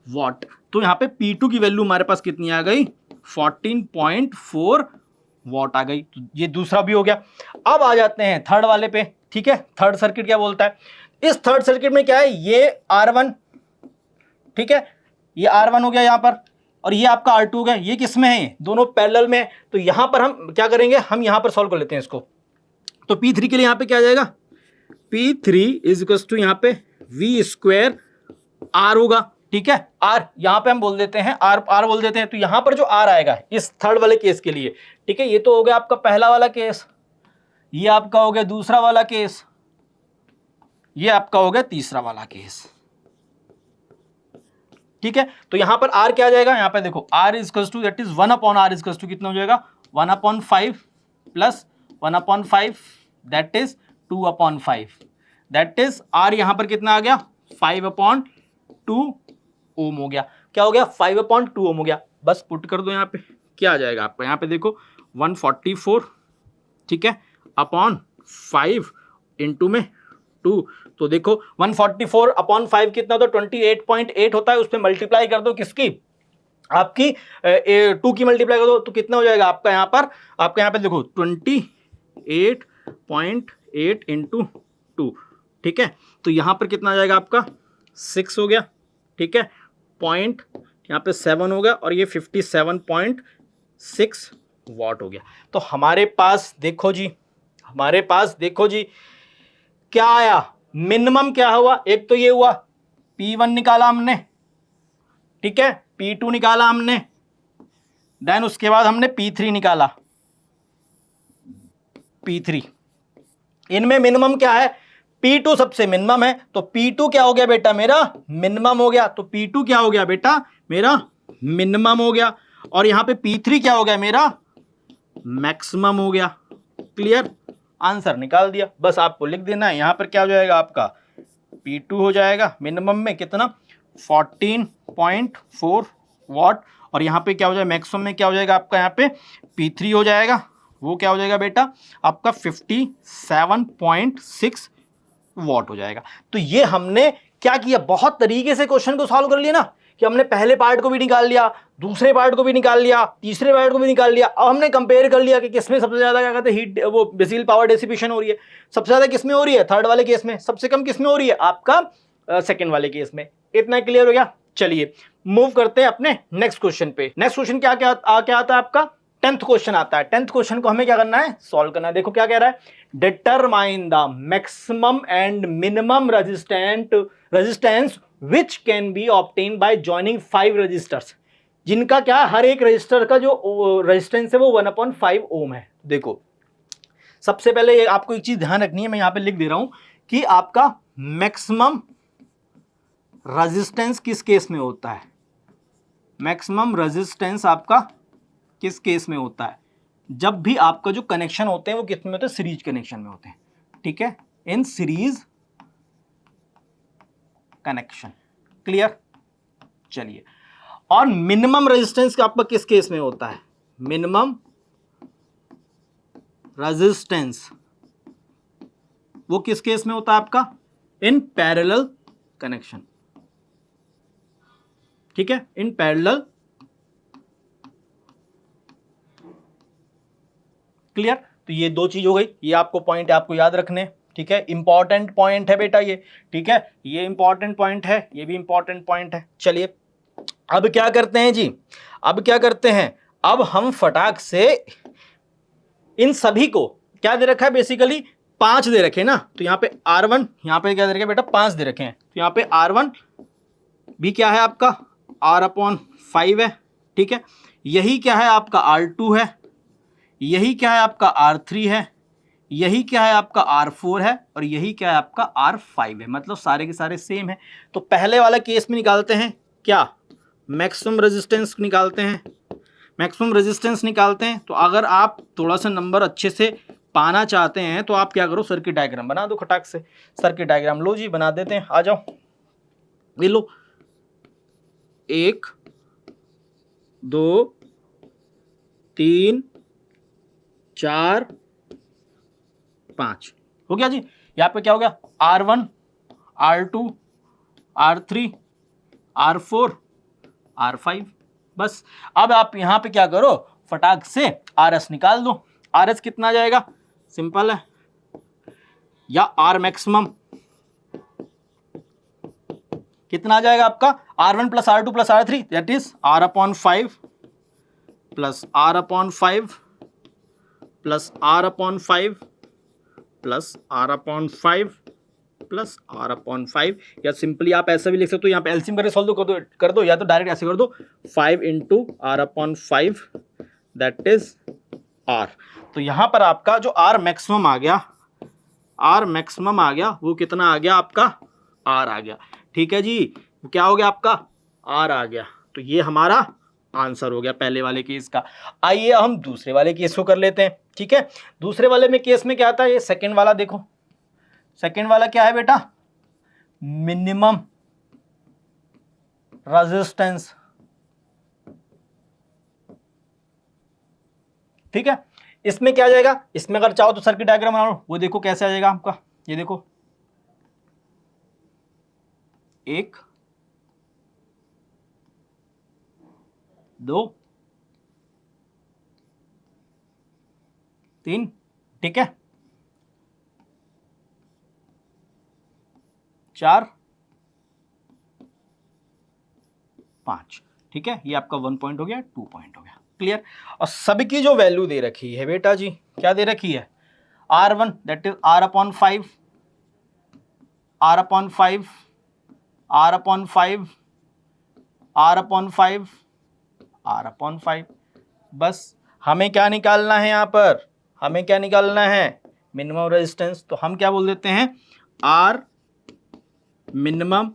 वाट। तो यहां पे P2 की वैल्यू हमारे पास कितनी आ गई 14.4 वाट आ गई। तो ये दूसरा भी हो गया। अब आ जाते हैं थर्ड वाले पे। ठीक है, थर्ड सर्किट क्या बोलता है, इस थर्ड सर्किट में क्या है, ये R1, ठीक है, ये R1 हो गया यहां पर, और ये आपका R2 हो गया। ये किस में है, दोनों पैरेलल में है। तो यहां पर हम क्या करेंगे, हम यहां पर सॉल्व कर लेते हैं इसको। तो P3 के लिए यहां पे क्या आ जाएगा, P3 इज इक्वल टू यहां पे V²R होगा। ठीक है, R यहां पे हम बोल देते हैं, R बोल देते हैं। तो यहां पर जो R आएगा इस थर्ड वाले केस के लिए, ठीक है, ये तो हो गया आपका पहला वाला केस, ये आपका हो गया दूसरा वाला केस, ये आपका हो गया तीसरा वाला केस। ठीक है, तो यहां पर R क्या आ जाएगा, यहां पे देखो R is equal to that is 1/R is equal to कितना हो जाएगा 1/5 plus 1/5, that is 2/5, that is R यहां पर कितना आ गया 5/2 ओम हो गया। क्या हो गया 5/2 ओम हो गया। बस पुट कर दो यहां पे, क्या आ जाएगा आपका, यहां पे देखो 144, ठीक है, अपॉन 5 इंटू में 2। तो देखो 144/5 कितना होता है 28.8 होता है, उस पर मल्टीप्लाई कर दो किसकी, आपकी 2 की मल्टीप्लाई कर दो, तो कितना हो जाएगा आपका यहाँ पर, आपका यहाँ पे देखो 28.8 इंटू 2। ठीक है, तो यहाँ पर कितना आ जाएगा आपका 6 हो गया। ठीक है, पॉइंट यहाँ पे 7 हो गया, और ये 57.6 वाट हो गया। तो हमारे पास देखो जी, हमारे पास देखो जी क्या आया, मिनिमम क्या हुआ, एक तो ये हुआ P1 निकाला हमने, ठीक है, P2 निकाला हमने, देन उसके बाद हमने P3 निकाला, P3, इनमें मिनिमम क्या है, P2 सबसे मिनिमम है, तो P2 क्या हो गया बेटा मेरा मिनिमम हो गया, तो P2 क्या हो गया बेटा मेरा मिनिमम हो गया, और यहां पे P3 क्या हो गया मेरा मैक्सिमम हो गया। क्लियर, आंसर निकाल दिया। बस आपको लिख देना है, यहां पर क्या हो जाएगा आपका P2 हो जाएगा मिनिमम में कितना 14.4 वाट, और यहाँ पे क्या हो जाएगा मैक्सिमम में क्या हो जाएगा आपका यहाँ पे P3 हो जाएगा, वो क्या हो जाएगा बेटा आपका 57.6 वाट हो जाएगा। तो ये हमने क्या किया, बहुत तरीके से क्वेश्चन को सॉल्व कर लिया ना, कि हमने पहले पार्ट को भी निकाल लिया, दूसरे पार्ट को भी निकाल लिया, तीसरे पार्ट को भी निकाल लिया। अब हमने कंपेयर कर लिया कि किसमें सबसे ज्यादा क्या कहते हैं हीट वो बेसिकली पावर डेसिपेशन हो रही है, सबसे ज्यादा किसमें हो रही है थर्ड वाले केस में, सबसे कम किसमें हो रही है आपका सेकंड वाले केस में। इतना क्लियर हो गया। चलिए मूव करते हैं अपने नेक्स्ट क्वेश्चन पे। नेक्स्ट क्वेश्चन क्या क्या आता है आपका 10th क्वेश्चन आता है। 10th क्वेश्चन को हमें क्या करना है सॉल्व करना है। देखो क्या कह रहा है, determine the maximum and minimum resistance which can be obtained by joining 5 resistors, जिनका क्या हर एक रजिस्टर का जो रेजिस्टेंस है वो 1/5 ओम है। देखो सबसे पहले आपको एक चीज ध्यान रखनी है, मैं यहां पे लिख दे रहा हूं कि आपका मैक्सिमम रेजिस्टेंस किस केस में होता है, मैक्सिमम रेजिस्टेंस आपका किस केस में होता है, जब भी आपका जो कनेक्शन होते हैं वो किस में होते हैं सीरीज कनेक्शन में होते हैं, ठीक है, इन सीरीज कनेक्शन। क्लियर। चलिए, और मिनिमम रेजिस्टेंस आपका किस केस में होता है, मिनिमम रेजिस्टेंस वो किस केस में होता है आपका इन पैरेलल कनेक्शन, ठीक है, इन पैरेलल। क्लियर। तो ये दो चीज हो गई, ये आपको पॉइंट आपको याद रखने, ठीक है, इंपॉर्टेंट पॉइंट है बेटा ये, ठीक है, ये इंपॉर्टेंट पॉइंट है, ये भी इंपॉर्टेंट पॉइंट है। चलिए अब क्या करते हैं जी, अब क्या करते हैं, अब हम फटाक से इन सभी को क्या दे रखा है बेसिकली 5 दे रखे ना, तो यहाँ पे R1 यहाँ पे क्या दे रखे बेटा 5 दे रखे हैं, तो यहाँ पे R1 भी क्या है आपका R/5 है, ठीक है, यही क्या है आपका R2 है, यही क्या है आपका R3 है, यही क्या है आपका R4 है, और यही क्या है आपका R5 है, मतलब सारे के सारे सेम है। तो पहले वाला केस में निकालते हैं क्या, मैक्सिमम रेजिस्टेंस निकालते हैं, मैक्सिमम रेजिस्टेंस निकालते हैं। तो अगर आप थोड़ा सा नंबर अच्छे से पाना चाहते हैं तो आप क्या करो, सर्किट डायग्राम बना दो खटाक से, सर्किट डायग्राम लो जी बना देते हैं, आ जाओ ये लो, 1 2 3 4 5 हो गया जी। यहाँ पे क्या हो गया R1 R2 R3 R4 R5, बस। अब आप यहां पे क्या करो फटाक से RS निकाल दो। RS कितना आ जाएगा, सिंपल है, या R मैक्सिमम कितना आ जाएगा आपका R1 + R2 + R3 that is R/5 plus R/5 plus R/5 plus R/5 plus R/5, या सिंपली आप ऐसा भी लिख सकते हो, यहाँ पे एलसीएम करके सॉल्व कर दो, या तो डायरेक्ट ऐसे कर दो 5 × R/5 दैट इज R। तो यहाँ पर आपका जो R मैक्सिमम आ गया, R मैक्सिमम आ गया, वो कितना आ गया आपका R आ गया, ठीक है जी, क्या हो गया आपका R आ गया। तो ये हमारा आंसर हो गया पहले वाले केस का। आइए हम दूसरे वाले केस को कर लेते हैं, ठीक है। दूसरे वाले में केस में क्या आता है, ये सेकंड वाला देखो, सेकंड वाला क्या है बेटा, मिनिमम रेजिस्टेंस, ठीक है। इसमें क्या आ जाएगा, इसमें अगर चाहो तो सर्किट डायग्राम बना लो, वो देखो कैसे आ जाएगा आपका, ये देखो 1 2 3, ठीक है, 4 5, ठीक है, ये आपका 1 पॉइंट हो गया, 2 पॉइंट हो गया। क्लियर। और सबकी जो वैल्यू दे रखी है बेटा जी, क्या दे रखी है, R1 that is R/5 R/5 R/5 R/5 R/5, बस। हमें क्या निकालना है यहाँ पर, हमें क्या निकालना है, मिनिमम रेजिस्टेंस। तो हम क्या बोल देते हैं R मिनिमम,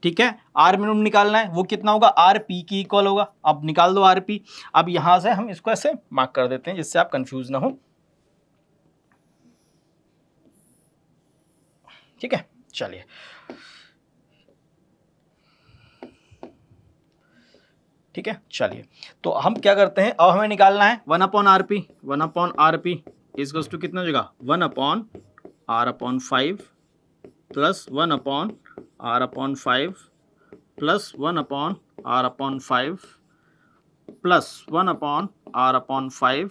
ठीक है, R मिनिमम निकालना है, वो कितना होगा RP की इक्वल होगा। अब निकाल दो RP। अब यहां से हम इसको ऐसे मार्क कर देते हैं जिससे आप कंफ्यूज ना हो, ठीक है। चलिए ठीक है, चलिए तो हम क्या करते हैं, अब हमें निकालना है 1/RP। 1/RP इज टू कितना हो जाएगा 1/R/5 plus 1/R/5 plus 1/R/5 plus 1/R/5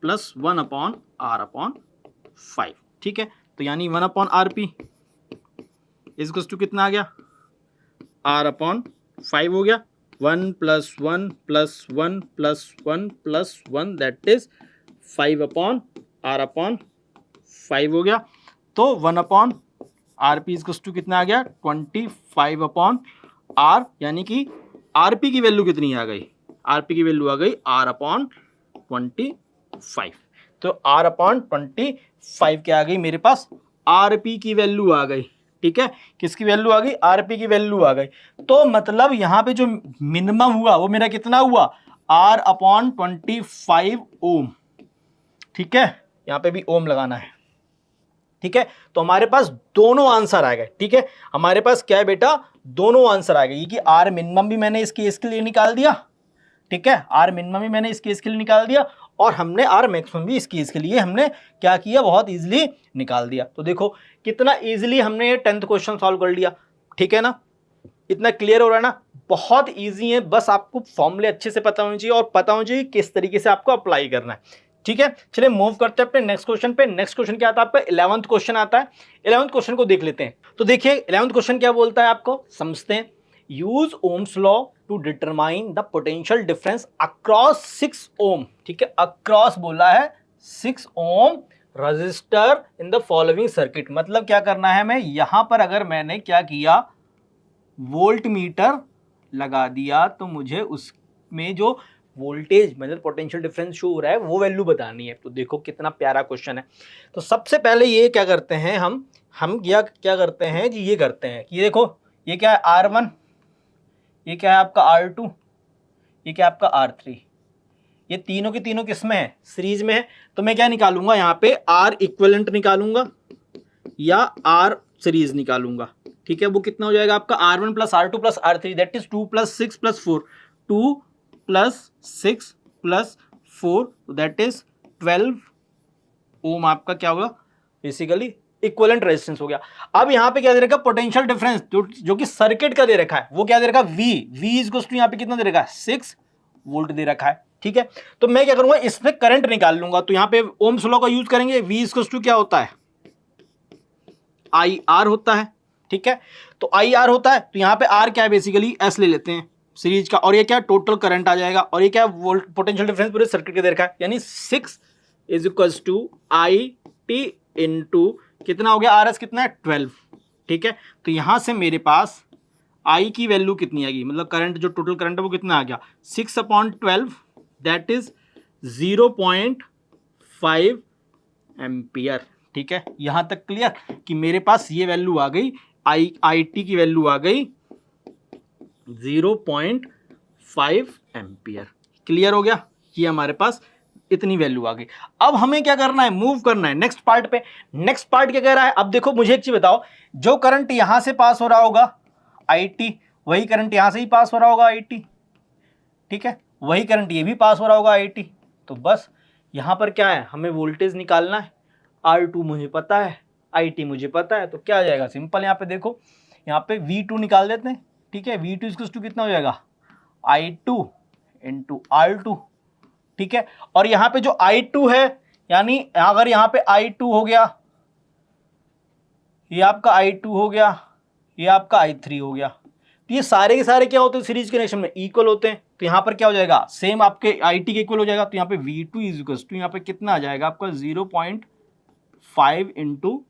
plus 1/R/5। ठीक है, तो यानी 1/RP इज टू कितना आ गया R/5 हो गया, 1 plus 1 plus 1 plus 1 plus 1 that is 5/R/5 हो गया। तो 1/RP इज टू कितना आ गया 25/R, यानी कि RP की वैल्यू कितनी आ गई, RP की वैल्यू आ गई R/25। तो R/25 क्या आ गई मेरे पास, RP की वैल्यू आ गई। ठीक है, किसकी वैल्यू आ गई, RP की वैल्यू आ गई। तो मतलब यहां पे जो मिनिमम हुआ वो मेरा कितना हुआ R/25 ओम। ठीक है, यहां पे भी ओम लगाना है। ठीक है, तो हमारे पास दोनों आंसर आ गए। ठीक है, हमारे पास क्या है बेटा, दोनों आंसर आ गए। ये कि आर मिनिमम भी मैंने इस केस के लिए निकाल दिया। ठीक है, आर मिनिमम भी मैंने इस केस के लिए निकाल दिया और हमने आर मैक्सिमम भी इस केस के लिए हमने क्या किया, बहुत इजीली निकाल दिया। तो देखो कितना इजीली हमने ये 10th क्वेश्चन सॉल्व कर लिया। ठीक है ना, इतना क्लियर हो रहा है ना, बहुत इजी है। बस आपको फॉर्मूले अच्छे से पता होने चाहिए और पता होना चाहिए किस तरीके से आपको अप्लाई करना है। ठीक है, चलिए मूव करते हैं अपने नेक्स्ट क्वेश्चन पे। नेक्स्ट क्वेश्चन क्या आता है आपका, 11th क्वेश्चन आता है। 11th क्वेश्चन को देख लेते हैं। तो देखिए 11th क्वेश्चन क्या बोलता है आपको समझते हैं। Use Ohm's law to determine the potential difference across 6 ohm. ठीक है, अक्रॉस बोला है 6 ohm resistor in the following circuit. मतलब क्या करना है, मैं यहां पर अगर मैंने क्या किया, वोल्ट मीटर लगा दिया तो मुझे उसमें जो वोल्टेज मतलब पोटेंशियल डिफरेंस शो हो रहा है वो वैल्यू बतानी है। तो देखो कितना प्यारा क्वेश्चन है। तो सबसे पहले ये क्या करते हैं हम क्या करते हैं जी, ये करते हैं कि ये देखो ये क्या है R1, ये क्या है आपका R2, ये क्या है आपका R3। ये तीनों के तीनों किस में है, सीरीज में है। तो मैं क्या निकालूंगा यहाँ पे, R इक्विवेलेंट निकालूंगा या R सीरीज निकालूंगा। ठीक है, वो कितना हो जाएगा आपका R1 plus R2 plus R3 that is 2 plus 6 plus 4, 2 plus 6 plus 4 that is 12 ओम आपका क्या होगा, बेसिकली इक्विवेलेंट रेजिस्टेंस हो गया। अब यहाँ पे क्या दे रखा है, पोटेंशियल डिफरेंस जो कि सर्किट का दे रखा है, वो क्या दे रखा है V इज इक्वल टू यहाँ पे कितना दे रखा है 6 वोल्ट दे रखा है। ठीक है, तो मैं क्या करूंगा, इसमें करंट निकाल लूंगा। तो यहाँ पे ओम्स लॉ का यूज करेंगे। V इज इक्वल टू क्या होता है, IR होता है। ठीक है, तो IR होता है, तो यहाँ पे R क्या है, बेसिकली S ले लेते हैं सीरीज का, और ये क्या टोटल करंट आ जाएगा, और ये क्या वोल्ट पोटेंशियल डिफरेंस पूरे सर्किट के दे रखा है, यानी 6 is equal to IT into कितना हो गया RS कितना है 12। ठीक है, तो यहां से मेरे पास I की वैल्यू कितनी आएगी, मतलब करंट जो टोटल करंट है वो कितना आ गया 6/12 दैट इज 0.5 एम्पियर। ठीक है, यहां तक क्लियर कि मेरे पास ये वैल्यू आ गई, IT की वैल्यू आ गई 0.5 एम्पियर। क्लियर हो गया, ये हमारे पास इतनी वैल्यू आ गई। अब हमें क्या करना है, मूव करना है नेक्स्ट पार्ट पे। नेक्स्ट पार्ट क्या कह रहा है, अब देखो मुझे एक चीज बताओ, जो करंट यहां से पास हो रहा होगा IT, वही करंट यहां से ही पास हो रहा होगा IT। ठीक है, वही करंट ये भी पास हो रहा होगा IT। तो बस यहां पर क्या है, हमें वोल्टेज निकालना है। R2 मुझे पता है, IT मुझे पता है, तो क्या आ जाएगा सिंपल, यहाँ पे देखो यहाँ पे V2 निकाल देते हैं। ठीक है, V2 इक्वल टू कितना हो जाएगा I2 इंटू R2। ठीक है, और यहां पे जो I2 है, यानी अगर यहां पे I2 हो गया, ये आपका I2 हो गया, ये आपका I3 हो गया, तो ये सारे के सारे क्या होते हैं, सीरीज कनेक्शन में इक्वल होते हैं। तो यहां पर क्या हो जाएगा, सेम आपके IT के इक्वल हो जाएगा। तो यहाँ पे V2 इज इक्वल टू यहाँ पे कितना आ जाएगा आपका 0.5 इंटू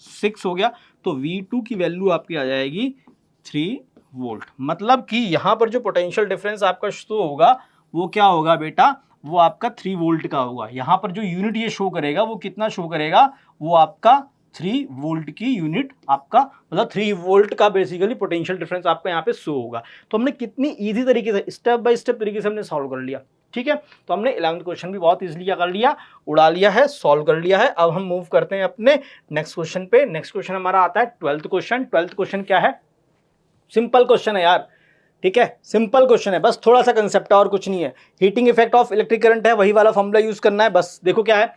6 हो गया। तो V2 की वैल्यू आपकी आ जाएगी 3 वोल्ट। मतलब कि यहां पर जो पोटेंशियल डिफरेंस आपका शो होगा वो क्या होगा बेटा, वो आपका 3 वोल्ट का होगा। यहां पर जो यूनिट ये शो करेगा वो कितना शो करेगा, वो आपका 3 वोल्ट की यूनिट आपका, मतलब 3 वोल्ट का बेसिकली पोटेंशियल डिफरेंस आपका यहाँ पे शो होगा। तो हमने कितनी इजी तरीके से स्टेप बाय स्टेप तरीके से हमने सॉल्व कर लिया। ठीक है, तो हमने 11th क्वेश्चन भी बहुत इजीली क्या कर लिया, उड़ा लिया है, सॉल्व कर लिया है। अब हम मूव करते हैं अपने नेक्स्ट क्वेश्चन पे। नेक्स्ट क्वेश्चन हमारा आता है 12th क्वेश्चन। 12th क्वेश्चन क्या है, सिंपल क्वेश्चन है यार, ठीक है, सिंपल क्वेश्चन है, बस थोड़ा सा कंसेप्ट है और कुछ नहीं है। Heating effect of electric current है, वही वाला फॉर्मूला यूज करना है। बस देखो क्या है,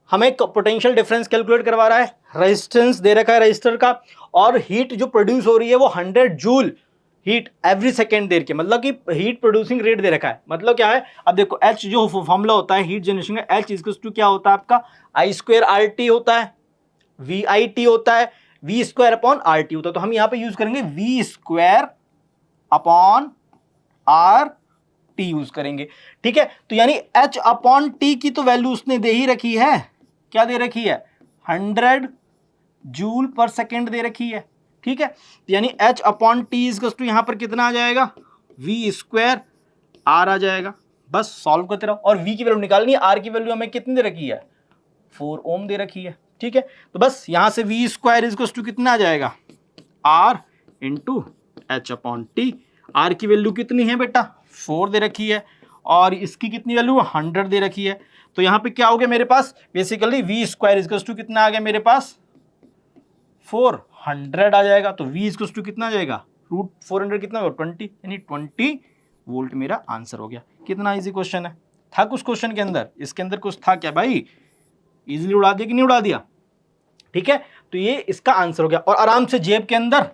हमें पोटेंशियल डिफरेंस कैलकुलेट करवा रहा है, रेजिस्टेंस दे रखा है रजिस्टर का, और हीट जो प्रोड्यूस हो रही है वो 100 जूल हीट एवरी सेकेंड देर के, मतलब कि हीट प्रोड्यूसिंग रेट दे रखा है। मतलब क्या है, अब देखो एच जो फॉर्मूला होता है हीट जनरेशन का, एच इक्वल्स टू क्या होता है आपका, आई स्क्वायर आर टी होता है, वी आई टी होता है, V square upon R T होता है। तो हम यहां पे यूज करेंगे V square upon R T use करेंगे। ठीक है, तो यानी एच अपॉन टी की तो वैल्यू उसने दे ही रखी है, क्या दे रखी है, 100 जूल पर सेकेंड दे रखी है। ठीक है, तो यानी H upon T is to यहां पर कितना आ जाएगा, वी स्क्वायर आर आ जाएगा। बस सॉल्व करते रहो, और वी की वैल्यू निकालनी है, आर की वैल्यू हमें कितनी दे रखी है, 4 ओम दे रखी है। ठीक है, तो बस यहां से वी स्क्वायर इज टू कितना आ जाएगा, R into H upon T. आर की वैल्यू कितनी है बेटा, 4 दे रखी है, और इसकी कितनी वैल्यू 100 दे रखी है। तो यहां पे क्या हो गया मेरे पास, basically V square is two कितना आ गया मेरे पास, 400 आ जाएगा। तो वी इज टू कितना आ जाएगा, रूट 400 कितना होगा, 20, यानी 20 वोल्ट मेरा आंसर हो गया। कितना इजी क्वेश्चन है, था कुछ क्वेश्चन के अंदर, इसके अंदर कुछ था क्या भाई, इजीली उड़ा दिया कि नहीं उड़ा दिया। ठीक है, तो ये इसका आंसर हो गया, और आराम से जेब के अंदर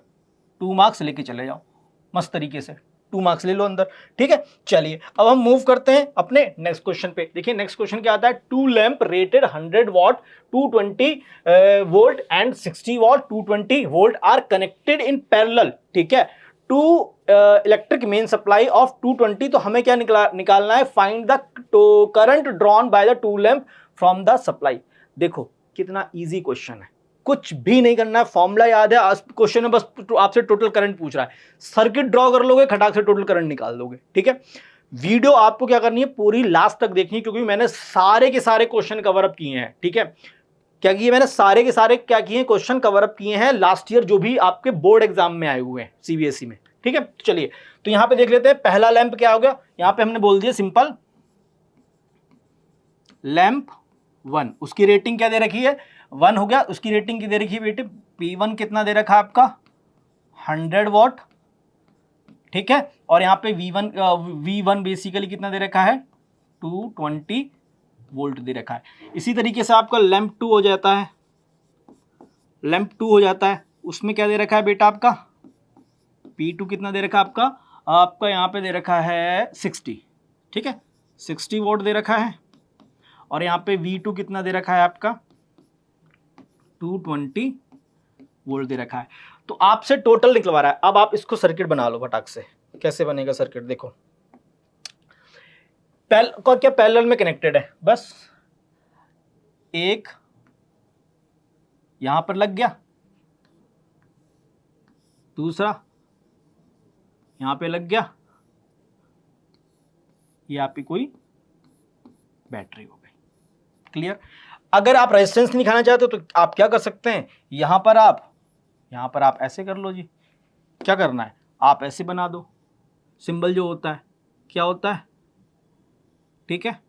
2 मार्क्स लेके चले जाओ, मस्त तरीके से 2 मार्क्स ले लो अंदर। ठीक है, चलिए अब हम मूव करते हैं अपने नेक्स्ट क्वेश्चन पे। देखिए नेक्स्ट क्वेश्चन क्या आता है, 2 lamp rated 100 watt 220 volt and 60 watt 220 volt are connected in parallel. ठीक है, to electric main supply of 220। तो हमें क्या निकालना है, find the current drawn by the 2 lamp from the supply. देखो कितना इजी क्वेश्चन है, कुछ भी नहीं करना है, फॉर्मूला याद है, आज क्वेश्चन में बस आपसे टोटल करंट पूछ रहा है, सर्किट ड्रॉ कर लोगे, खटाक से टोटल करंट निकाल दोगे। ठीक है, वीडियो आपको क्या करनी है, पूरी लास्ट तक देखनी है, क्योंकि मैंने सारे के सारे क्वेश्चन कवर अप किए हैं। ठीक है, क्या किए मैंने, सारे के सारे क्या किए हैं, क्वेश्चन कवर अप किए हैं लास्ट ईयर जो भी आपके बोर्ड एग्जाम में आए हुए हैं सीबीएसई में। ठीक है, चलिए तो यहां पे देख लेते हैं, पहला लैंप क्या हो गया, यहां पे हमने बोल दिया सिंपल लैंप 1, उसकी रेटिंग क्या दे रखी है, 1 हो गया, उसकी रेटिंग की दे रखी है बेटे, P1 कितना दे रखा है आपका, 100 वॉट। ठीक है, और यहाँ पे V1 बेसिकली कितना दे रखा है, 220 वोल्ट दे रखा है। इसी तरीके से आपका लैंप 2 हो जाता है, लैंप 2 हो जाता है, उसमें क्या दे रखा है बेटा आपका, P2 कितना दे रखा है आपका यहाँ पे दे रखा है 60। ठीक है, 60 वोल्ट दे रखा है, और यहाँ पे V2 कितना दे रखा है आपका, 220 वोल्ट दे रखा है। तो आपसे टोटल निकलवा रहा है। अब आप इसको सर्किट बना लो फटाक से, कैसे बनेगा सर्किट देखो, क्या पैरेलल में कनेक्टेड है, बस एक यहां पर लग गया, दूसरा यहां पे लग गया, ये आपकी कोई बैटरी हो गई। क्लियर। अगर आप रेजिस्टेंस नहीं दिखाना चाहते तो आप क्या कर सकते हैं, यहां पर आप ऐसे कर लो जी, क्या करना है, आप ऐसे बना दो, सिंबल जो होता है क्या होता है, ठीक है,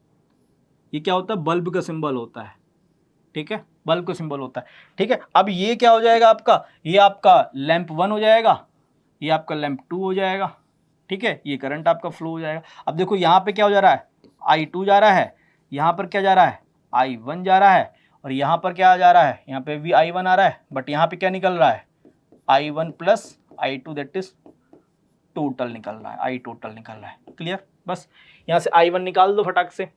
ये क्या होता है, बल्ब का सिंबल होता है। ठीक है, बल्ब का सिंबल होता है। ठीक है, अब ये क्या हो जाएगा आपका, ये आपका लैंप 1 हो जाएगा, ये आपका लैंप 2 हो जाएगा। ठीक है, ये करंट आपका फ्लो हो जाएगा। अब देखो यहाँ पे क्या हो जा रहा है, I2 जा रहा है, यहाँ पर क्या जा रहा है, I1 जा रहा है, और यहाँ पर क्या जा रहा है, यहाँ पे भी I1 आ रहा है, बट यहाँ पे क्या निकल रहा है, I1 plus I2 that is total निकल रहा है, I टोटल निकल रहा है। क्लियर, बस यहाँ से I1 निकाल दो फटाक से।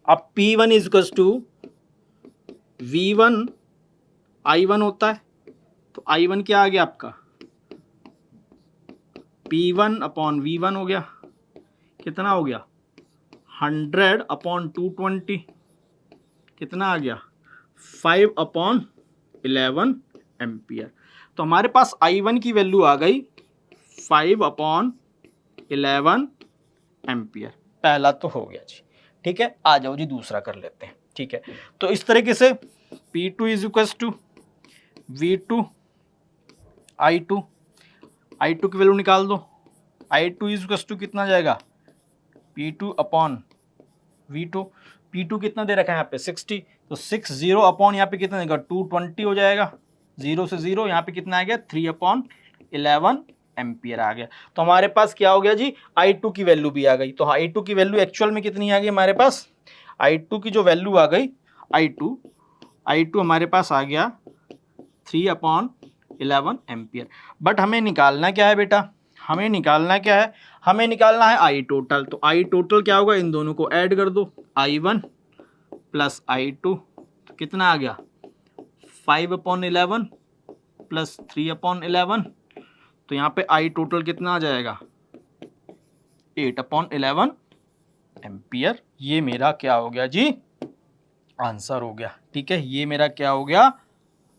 अब P1 is equals to V1 I1 होता है, तो I1 क्या आ गया आपका, P1 अपॉन V1 हो गया, कितना हो गया, 100 अपॉन 220, कितना आ गया, 5 अपॉन 11 एम्पियर। तो हमारे पास I1 की वैल्यू आ गई 5 अपॉन 11 एम्पियर। पहला तो हो गया जी। ठीक है, आ जाओ जी दूसरा कर लेते हैं। ठीक है, तो इस तरीके से P2 is equal to V2 I2 की वैल्यू निकाल दो, I2 इज इक्वल टू कितना जाएगा, P2 अपॉन V2, P2 कितना दे रखा है यहाँ पे 60, तो 60 अपॉन यहाँ पे कितना देगा 220 हो जाएगा, 0 से 0 यहाँ पे कितना आ गया 3 अपॉन 11 एम्पियर आ गया। तो हमारे पास क्या हो गया जी, I2 की वैल्यू भी आ गई। तो I2 की वैल्यू एक्चुअल में कितनी आ गई हमारे पास, I2 की जो वैल्यू आ गई, I2 हमारे पास आ गया 3/11 एम्पियर। बट हमें निकालना क्या है बेटा, हमें निकालना क्या है, हमें निकालना है I टोटल। तो I टोटल क्या होगा, इन दोनों को ऐड कर दो, I1 प्लस I2 कितना आ गया 5/11 प्लस 3/11। तो यहाँ पे I टोटल कितना आ जाएगा 8/11 एम्पियर। ये मेरा क्या हो गया जी, आंसर हो गया। ठीक है, ये मेरा क्या हो गया,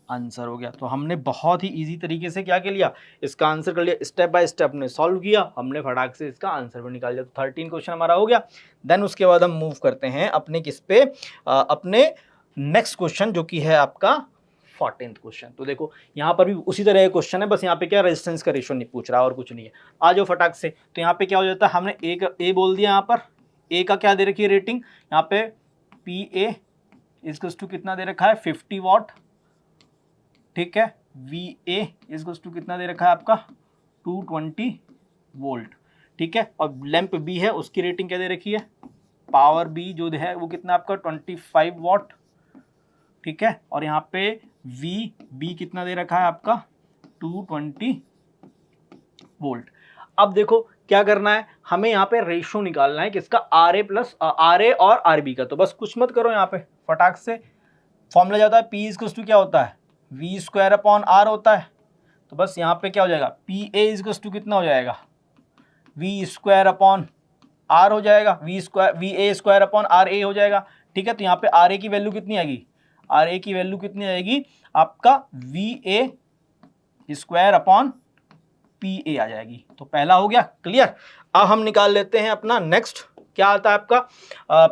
आंसर हो गया। तो हमने बहुत ही इजी तरीके से क्या कर लिया, इसका आंसर कर लिया, स्टेप बाय स्टेप ने सॉल्व किया, हमने फटाक से इसका आंसर भी निकाल लिया। तो 13 क्वेश्चन हमारा हो गया। देन उसके बाद हम मूव करते हैं अपने किस पे, अपने नेक्स्ट क्वेश्चन जो कि है आपका 14th क्वेश्चन। तो देखो यहाँ पर भी उसी तरह का क्वेश्चन है, बस यहाँ पे क्या रेजिस्टेंस का रेशियो नहीं पूछ रहा और कुछ नहीं है। आ जाओ फटाक से। तो यहाँ पे क्या हो जाता है, हमने ए बोल दिया, यहाँ पर ए का क्या दे रखी है रेटिंग, यहाँ पे PA इक्वल्स टू कितना दे रखा है 50 वाट। ठीक है, VA इक्वल्स टू कितना दे रखा है आपका 220 वोल्ट। ठीक है, और लैंप B है, उसकी रेटिंग क्या दे रखी है, पावर B जो है वो कितना आपका 25 वाट। ठीक है, और यहाँ पे VB कितना दे रखा है आपका 220 वोल्ट। अब देखो क्या करना है, हमें यहाँ पे रेशो निकालना है किसका, RA और RB का। तो बस कुछ मत करो, यहाँ पे फटाक से फॉर्मूला जाता है, P इक्वल्स टू क्या होता है V²/R होता है। तो बस यहाँ पे क्या हो जाएगा, PA इक्वल्स टू कितना हो जाएगा V²/R हो जाएगा, VA²/RA हो जाएगा। ठीक है, तो यहाँ पे RA की वैल्यू कितनी आएगी, RA की वैल्यू कितनी आएगी आपका VA²/PA आ जाएगी। तो पहला हो गया क्लियर। अब हम निकाल लेते हैं अपना नेक्स्ट, क्या आता है आपका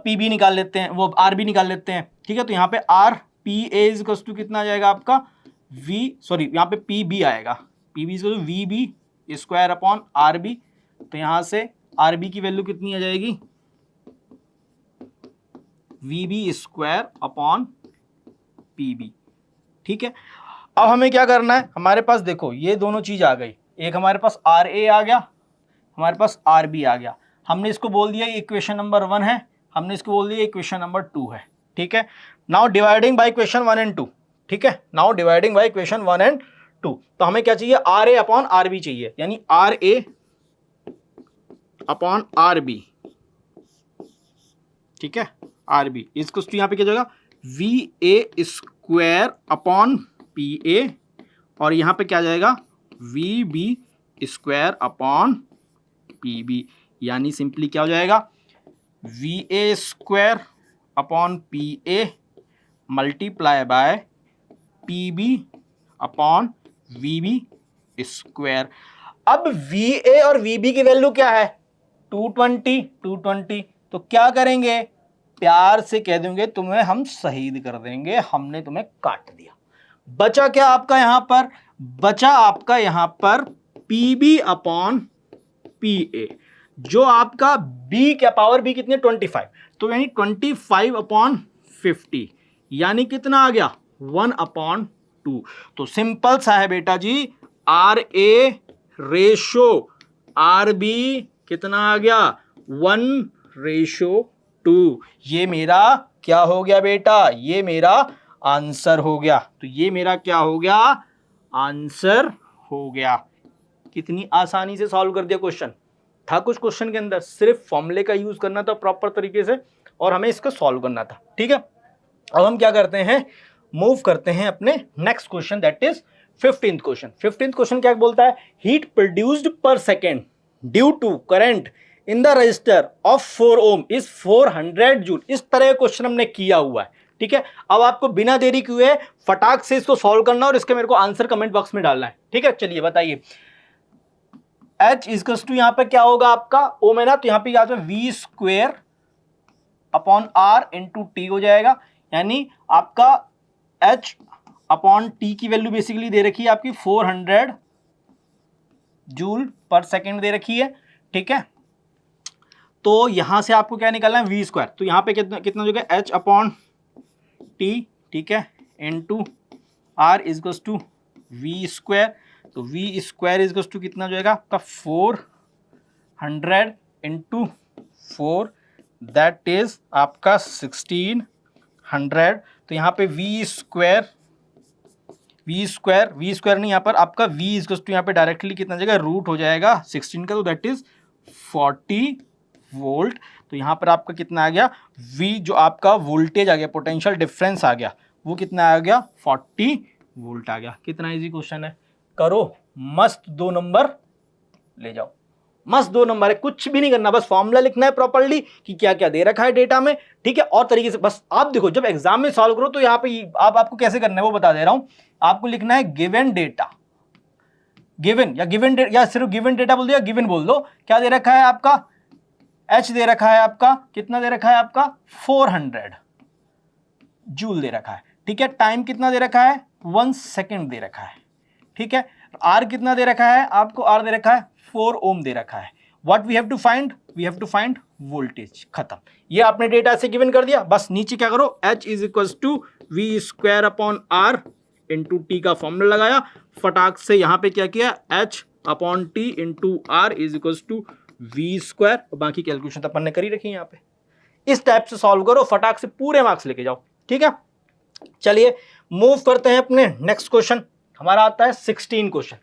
PB निकाल लेते हैं, वो RB निकाल लेते हैं। ठीक है, तो यहाँ पे RPA इक्वल्स टू कितना आ जाएगा आपका यहाँ पे PB आएगा, PB इक्वल्स टू VB²/RB। तो यहाँ से RB की वैल्यू कितनी आ जाएगी VB²/PB। ठीक है, अब हमें क्या करना है, हमारे पास देखो ये दोनों चीज आ गई, एक हमारे पास RA आ गया, हमारे पास RB आ गया। हमने इसको बोल दिया इक्वेशन नंबर 1 है, हमने इसको बोल दिया इक्वेशन नंबर 2 है। ठीक है, now dividing by equation 1 and 2। ठीक है, now dividing by equation 1 and 2। तो हमें क्या चाहिए, RA/RB चाहिए, यानी RA/RB। ठीक है, RB इसको यहाँ पे क्या जाएगा VA²/PA, और यहाँ पे क्या जाएगा VB²/PB। यानी सिंपली क्या हो जाएगा VA²/PA मल्टीप्लाई बाय PB/VB²। अब VA और VB की वैल्यू क्या है 220। तो क्या करेंगे, प्यार से कह देंगे तुम्हें हम शहीद कर देंगे, हमने तुम्हें काट दिया। बचा क्या आपका यहां पर, बचा आपका यहां पर PB/PA, जो आपका B क्या पावर B कितनी 25, तो यानी 25/50, यानी कितना आ गया 1/2। तो सिंपल सा है बेटा जी, RA रेशो RB कितना आ गया 1:2। ये मेरा क्या हो गया बेटा, ये मेरा आंसर हो गया। तो ये मेरा क्या हो गया, आंसर हो गया। कितनी आसानी से सॉल्व कर दिया क्वेश्चन। था कुछ क्वेश्चन के अंदर, सिर्फ फॉर्मूले का यूज करना था प्रॉपर तरीके से और हमें इसको सॉल्व करना था। ठीक है, अब हम क्या करते हैं, मूव करते हैं अपने next question, that is 15th question. 15th question क्या बोलता है, heat produced per second due to current in the resistor of 4 ohm is 400 joule. इस तरह का क्वेश्चन हमने किया हुआ है। ठीक है, अब आपको बिना देरी किए फटाक से इसको सॉल्व करना और इसके मेरे को आंसर कमेंट बॉक्स में डालना है। ठीक है, चलिए बताइए। H इक्वल्स टू यहाँ पे क्या होगा आपका ओम है ना, तो यहाँ पे याद है V²/R इंटू T हो जाएगा, यानी आपका H/T की वैल्यू बेसिकली दे रखी है आपकी 400 जूल पर सेकेंड दे रखी है। ठीक है, तो यहां से आपको क्या निकालना है V², तो यहाँ पे कितना हो जाएगा H/T। ठीक है, into R equals to V²। तो V square is equals to कितना जाएगा आपका 400 इंटू 4, दैट इज आपका 1600। तो यहाँ पे वी स्क्वायर नहीं, यहाँ पर आपका वी इज टू यहाँ पे डायरेक्टली कितना जाएगा, रूट हो जाएगा 16 का, तो दैट इज 40 वोल्ट। तो यहाँ पर आपका कितना आ गया, वी जो आपका वोल्टेज आ गया, पोटेंशियल डिफरेंस आ गया, वो कितना आ गया 40 वोल्ट आ गया। कितना इजी क्वेश्चन है, करो मस्त 2 नंबर ले जाओ, मस्त 2 नंबर है, कुछ भी नहीं करना, बस फॉर्मूला लिखना है प्रॉपर्ली कि क्या क्या दे रखा है डेटा में, ठीक है। और तरीके से बस आप देखो, जब एग्जाम में सॉल्व करो तो यहाँ पे आपको कैसे करना है वो बता दे रहा हूं। आपको लिखना है गिवन डेटा, गिवन या सिर्फ गिवन डेटा बोल दो या गिवन बोल दो। क्या दे रखा है आपका, एच दे रखा है आपका, कितना दे रखा है आपका 400 जूल दे रखा है, ठीक है। टाइम कितना दे रखा है 1 सेकेंड दे रखा है, ठीक है। आर कितना दे रखा है आपको, आर दे रखा है 4 ओम दे रखा है। What we have to find, we have to find voltage, खत्म। ये आपने डेटा से गिवन कर दिया, बस नीचे क्या करो, H is equal to V square upon R into T का फॉर्मूला लगाया, फटाक से यहाँ पे क्या किया, H upon T into R is equal to V square, और बाकी कैलकुलेशन तो अपन ने करी रखी है यहाँ पे। इस टाइप से सॉल्व करो, फटाक से पूरे मार्क्स लेके जाओ, ठीक है। चलिए मूव करते हैं अपने नेक्स्ट क्वेश्चन, हमारा आता है 16 क्वेश्चन।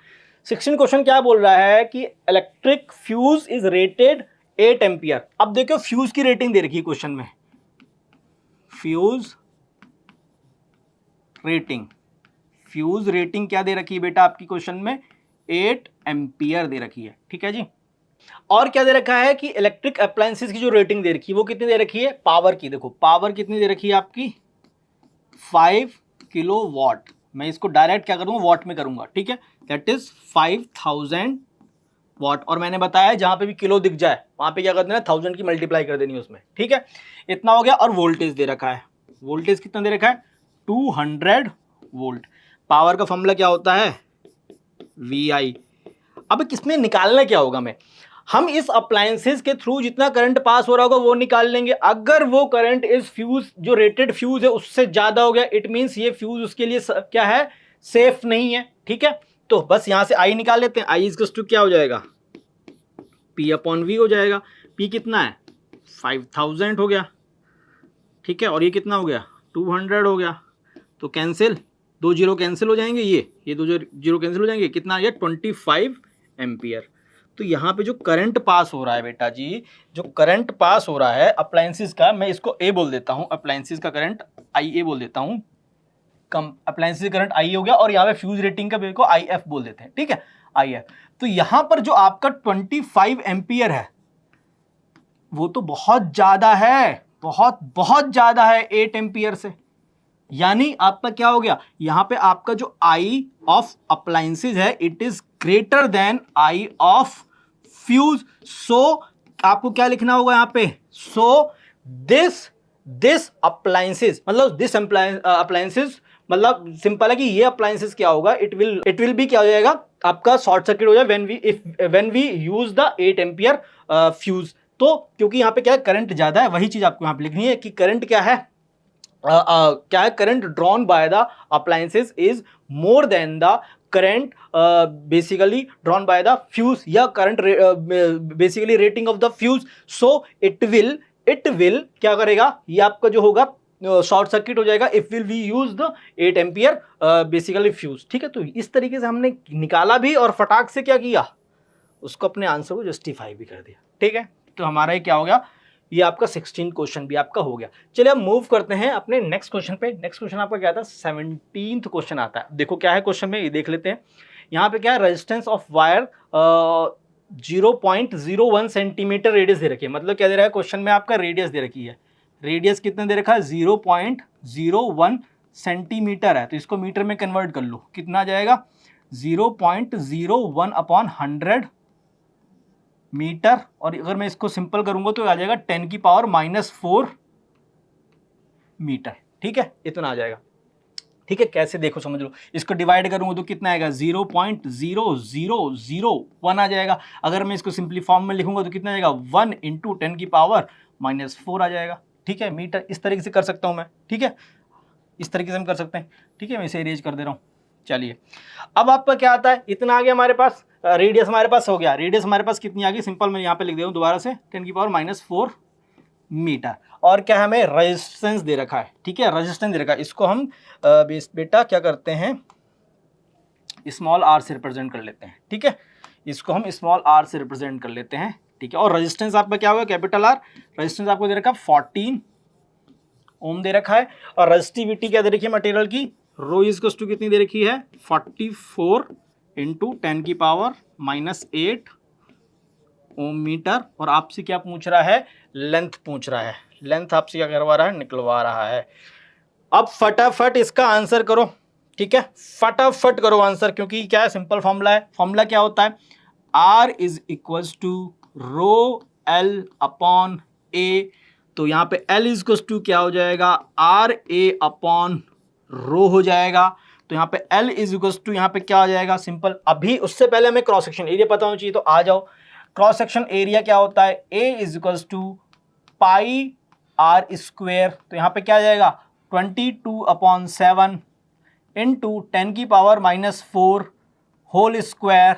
16 क्वेश्चन क्या बोल रहा है कि electric fuse is rated 8 ampere. अब देखो फ्यूज की रेटिंग दे रखी है क्वेश्चन में, फ्यूज रेटिंग क्या दे रखी है बेटा आपकी क्वेश्चन में, 8 एम्पियर दे रखी है, ठीक है जी। और क्या दे रखा है कि इलेक्ट्रिक अप्लायंसेस की जो रेटिंग दे रखी है वो कितनी दे रखी है, पावर की। देखो पावर कितनी दे रखी है आपकी 5 किलो वॉट। मैं इसको डायरेक्ट क्या करूंगा, वॉट में करूंगा, ठीक है। That is 5000 what. और मैंने बताया जहां पे भी किलो दिख जाए वहां पे क्या कर देना, 1000 की मल्टीप्लाई कर देनी है उसमें, ठीक है। इतना हो गया। और वोल्टेज दे रखा है, वोल्टेज कितना दे रखा है 200 वोल्ट। पावर का फॉर्मूला क्या होता है VI। अब किसमें निकालना क्या होगा, हम इस अप्लायंसेस के थ्रू जितना करंट पास हो रहा होगा वो निकाल लेंगे। अगर वो करंट इस फ्यूज जो रेटेड फ्यूज है उससे ज्यादा हो गया, इट मींस ये फ्यूज उसके लिए क्या है, सेफ नहीं है, ठीक है। तो बस यहां से आई निकाल लेते हैं, आई इज टू क्या हो जाएगा P अपॉन V हो जाएगा। P कितना है 5000 हो गया, ठीक है। और ये कितना हो गया 200 हो गया। तो कैंसिल, 2 जीरो कैंसिल हो जाएंगे, ये 2 जीरो कैंसिल हो जाएंगे, कितना आ गया 25 एम्पियर। तो यहाँ पे जो करंट पास हो रहा है बेटा जी, जो करंट पास हो रहा है अप्लायंसेस का, मैं इसको ए बोल देता हूँ, अप्लायंसेस का करंट IA बोल देता हूँ, कम अप्लायंसेस करंट आई हो गया। और यहाँ पे फ्यूज रेटिंग का को IF बोल देते हैं, ठीक है, IF। तो यहाँ पर जो आपका 25 एम्पियर है वो तो बहुत ज्यादा है, बहुत ज्यादा है 8 एम्पियर से। यानी आपका क्या हो गया, यहां पे आपका जो आई ऑफ अप्लायंसेस है it is greater than I of fuse. So आपको क्या लिखना होगा यहां पे, सो दिस अप्लायंसेस, मतलब दिस अप्लायंसेस, मतलब सिंपल है कि ये अप्लायंसेस क्या होगा, इट विल बी क्या हो जाएगा आपका शॉर्ट सर्किट हो जाए when we use the 8 ampere fuse. तो क्योंकि यहाँ पे क्या है करंट ज्यादा है, वही चीज आपको यहाँ पे लिखनी है कि करंट क्या है, क्या है, current drawn by the appliances is more than the current basically drawn by the fuse, या current basically rating of the fuse. So it will क्या करेगा, ये आपका जो होगा शॉर्ट सर्किट हो जाएगा if will we use the 8 ampere basically fuse, ठीक है। तो इस तरीके से हमने निकाला भी और फटाक से क्या किया, उसको अपने आंसर को जस्टिफाई भी कर दिया, ठीक है। तो हमारा ये क्या हो गया, ये आपका 16 क्वेश्चन भी आपका हो गया। चलिए अब मूव करते हैं अपने नेक्स्ट क्वेश्चन पे। नेक्स्ट क्वेश्चन आपका क्या था, 17th क्वेश्चन आता है। देखो क्या है क्वेश्चन में, ये देख लेते हैं। यहाँ पे क्या है, resistance of wire 0.01 centimetre radius दे रखी है। मतलब क्या दे रहा है क्वेश्चन में, आपका रेडियस दे रखी है। रेडियस कितना दे रखा है 0.01 सेंटीमीटर है, तो इसको मीटर में कन्वर्ट कर लो, कितना आ जाएगा 0.01 अपॉन 100 मीटर। और अगर मैं इसको सिंपल करूंगा तो आ जाएगा 10 की पावर -4 मीटर, ठीक है, इतना आ जाएगा, ठीक है। कैसे देखो समझ लो, इसको डिवाइड करूंगा तो कितना आएगा 0.0001 आ जाएगा। अगर मैं इसको सिंपली फॉर्म में लिखूंगा तो कितना आ जाएगा 1 × 10 की पावर -4 आ जाएगा, ठीक है, मीटर। इस तरीके से कर सकता हूं मैं, ठीक है, इस तरीके से हम कर सकते हैं, ठीक है। मैं इसे इरेज कर दे रहा हूं, चलिए अब आपका क्या आता है, इतना आ गया हमारे पास, रेडियस हमारे पास हो गया, रेडियस हमारे पास कितनी आ गई, सिंपल मैं यहाँ पे लिख दे हूँ दोबारा से 10⁻⁻⁴ मीटर। और क्या हमें रेजिस्टेंस दे रखा है, ठीक है, रेजिस्टेंस दे रखा है, इसको हम बेटा क्या करते हैं, स्मॉल आर से रिप्रेजेंट कर लेते हैं, ठीक है, इसको हम स्मॉल आर से रिप्रेजेंट कर लेते हैं, ठीक है। और रेजिस्टेंस आपका क्या होगा, कैपिटल आर, रेजिस्टेंस आपको दे रखा है 14 ओम दे रखा है। और रेजिस्टिविटी क्या दे रखी है मटेरियल की, रो इज टू कितनी दे रखी है 44 इंटू 10⁻⁻8 ओम मीटर। और आपसे क्या पूछ रहा है, लेंथ पूछ रहा है, लेंथ आपसे क्या करवा रहा है, निकलवा रहा है। अब फटाफट इसका आंसर करो, ठीक है, फटाफट करो आंसर, क्योंकि क्या है, सिंपल फॉर्मूला है। फॉर्मूला क्या होता है, R is equals to rho L upon A. तो यहाँ पे L इज इक्वल्स टू क्या हो जाएगा, आर ए अपॉन रो हो जाएगा। तो यहाँ पे L इज इक्वल्स टू यहाँ पे क्या हो जाएगा, सिंपल। अभी उससे पहले हमें क्रॉस सेक्शन एरिया पता होना चाहिए, तो आ जाओ, क्रॉस सेक्शन एरिया क्या होता है, A is equals to pi R square. तो यहाँ पे क्या आ जाएगा 22/7 इंटू 10⁻⁻⁴ होल स्क्वायर,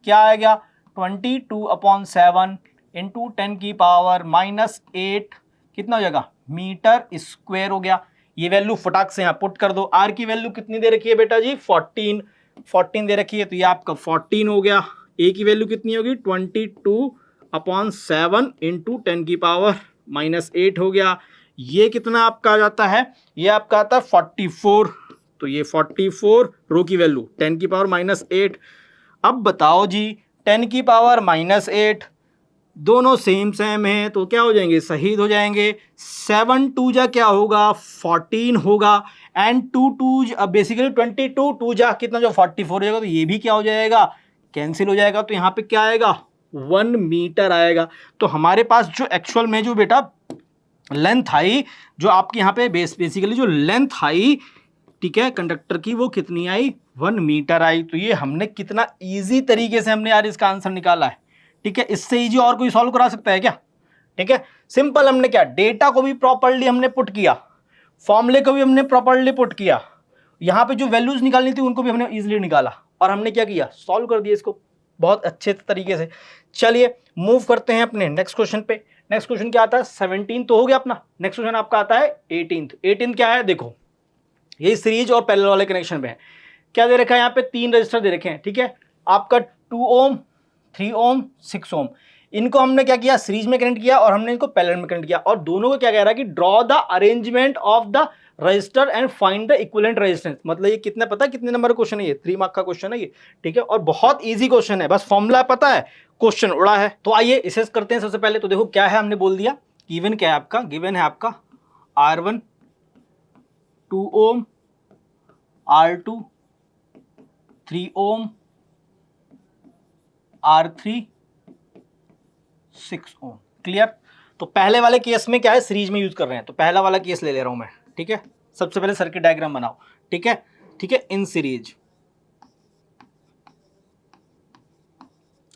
क्या आएगा 22/7 इंटू 10⁻�8 कितना हो जाएगा मीटर स्क्वायर हो गया। ये वैल्यू फटाक से यहाँ पुट कर दो। आर की वैल्यू कितनी दे रखी है बेटा जी, 14 दे रखी है, तो ये आपका 14 हो गया। ए की वैल्यू कितनी होगी 22/7 इंटू 10⁻⁻8 हो गया। ये कितना आपका आ जाता है, ये आपका आता है 44। तो ये 44 रो की वैल्यू 10⁻⁻8। अब बताओ जी 10⁻⁸ दोनों सेम है, तो क्या हो जाएंगे, शहीद हो जाएंगे। 7 2 जा क्या होगा 14 होगा, एंड 2 2 बेसिकली 22 2 जा कितना जो 44 हो जाएगा, तो ये भी क्या हो जाएगा, कैंसिल हो जाएगा। तो यहाँ पे क्या आएगा 1 मीटर आएगा। तो हमारे पास जो एक्चुअल में जो बेटा लेंथ आई, जो आपकी यहाँ पे बेसिकली जो लेंथ आई, ठीक है, कंडक्टर की, वो कितनी आई 1 मीटर आई। तो ये हमने कितना इजी तरीके से हमने यार इसका आंसर निकाला है, ठीक है। इससे इजी और कोई सॉल्व करा सकता है क्या, ठीक है। सिंपल हमने क्या, डेटा को भी प्रॉपर्ली हमने पुट किया, फॉर्मूले को भी हमने प्रॉपर्ली पुट किया, यहाँ पे जो वैल्यूज निकालनी थी उनको भी हमने इजीली निकाला, और हमने क्या किया, सॉल्व कर दिया इसको बहुत अच्छे तरीके से। चलिए मूव करते हैं अपने नेक्स्ट क्वेश्चन पे। नेक्स्ट क्वेश्चन क्या आता है, 17 तो हो गया अपना। नेक्स्ट क्वेश्चन आपका आता है 18 क्या है, देखो ये सीरीज और पैरेलल वाले कनेक्शन पे है। क्या दे रखा है, यहाँ पे 3 रजिस्टर दे रखे हैं, ठीक है, आपका 2 ओम 3 ओम 6 ओम। इनको हमने क्या किया, सीरीज में कनेक्ट किया और हमने इनको पैरेलल में कनेक्ट किया। और दोनों को क्या कह रहा है कि draw the arrangement of the register and find the equivalent resistance. मतलब ये कितना पता है, कितने नंबर का क्वेश्चन है ये, 3 मार्क का क्वेश्चन है ये, ठीक है। और बहुत ईजी क्वेश्चन है, बस फॉर्मूला पता है, क्वेश्चन उड़ा है। तो आइए इसे करते हैं। सबसे पहले तो देखो क्या है, हमने बोल दिया गिवन क्या है आपका, गिवन है आपका R1 2 ओम, R2 3 ओम, R3 6 ओम। क्लियर। तो पहले वाले केस में क्या है, सीरीज में यूज कर रहे हैं, तो पहला वाला केस ले रहा हूं मैं, ठीक है। सबसे पहले सर्किट डायग्राम बनाओ, ठीक है, ठीक है, इन सीरीज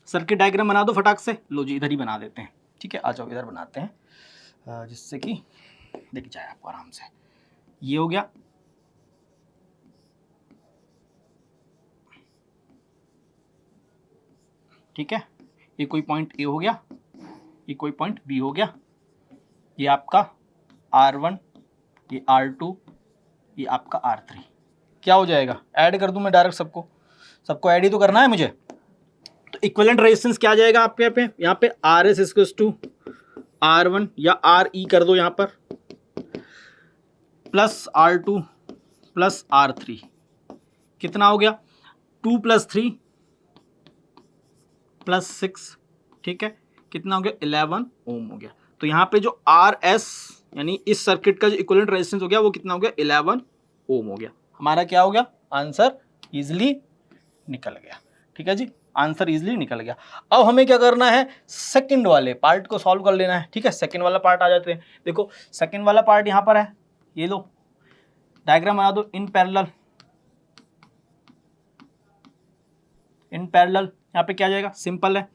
सर्किट डायग्राम बना दो फटाक से। लो जी इधर ही बना देते हैं, ठीक है, आ जाओ इधर बनाते हैं, जिससे कि दिख जाए आपको आराम से। ये हो गया, ठीक है, ये कोई पॉइंट ए हो गया, ये कोई पॉइंट बी हो गया, ये आपका R1, ये R2, ये आपका R3। क्या हो जाएगा, ऐड कर दूं मैं डायरेक्ट, सबको ऐड ही तो करना है मुझे। तो इक्विवेलेंट रेजिस्टेंस क्या आ जाएगा आपके यहाँ पे RS इक्वल्स टू R1 या RE कर दो यहाँ पर, प्लस R2 प्लस R3, कितना हो गया 2 + 3 + 6, ठीक है, कितना हो गया 11 ओम हो गया। तो यहाँ पे जो RS यानी इस सर्किट का जो इक्विवेलेंट रेजिस्टेंस हो गया वो कितना हो गया 11 ओम हो गया। हमारा क्या हो गया, आंसर इजीली निकल गया, ठीक है जी, आंसर इजीली निकल गया। अब हमें क्या करना है, सेकंड वाले पार्ट को सॉल्व कर लेना है, ठीक है। सेकंड वाला पार्ट आ जाते हैं। देखो सेकंड वाला पार्ट यहाँ पर है, ये लो डायग्राम बना दो, इन पैरेलल यहाँ पे क्या जाएगा, सिंपल है,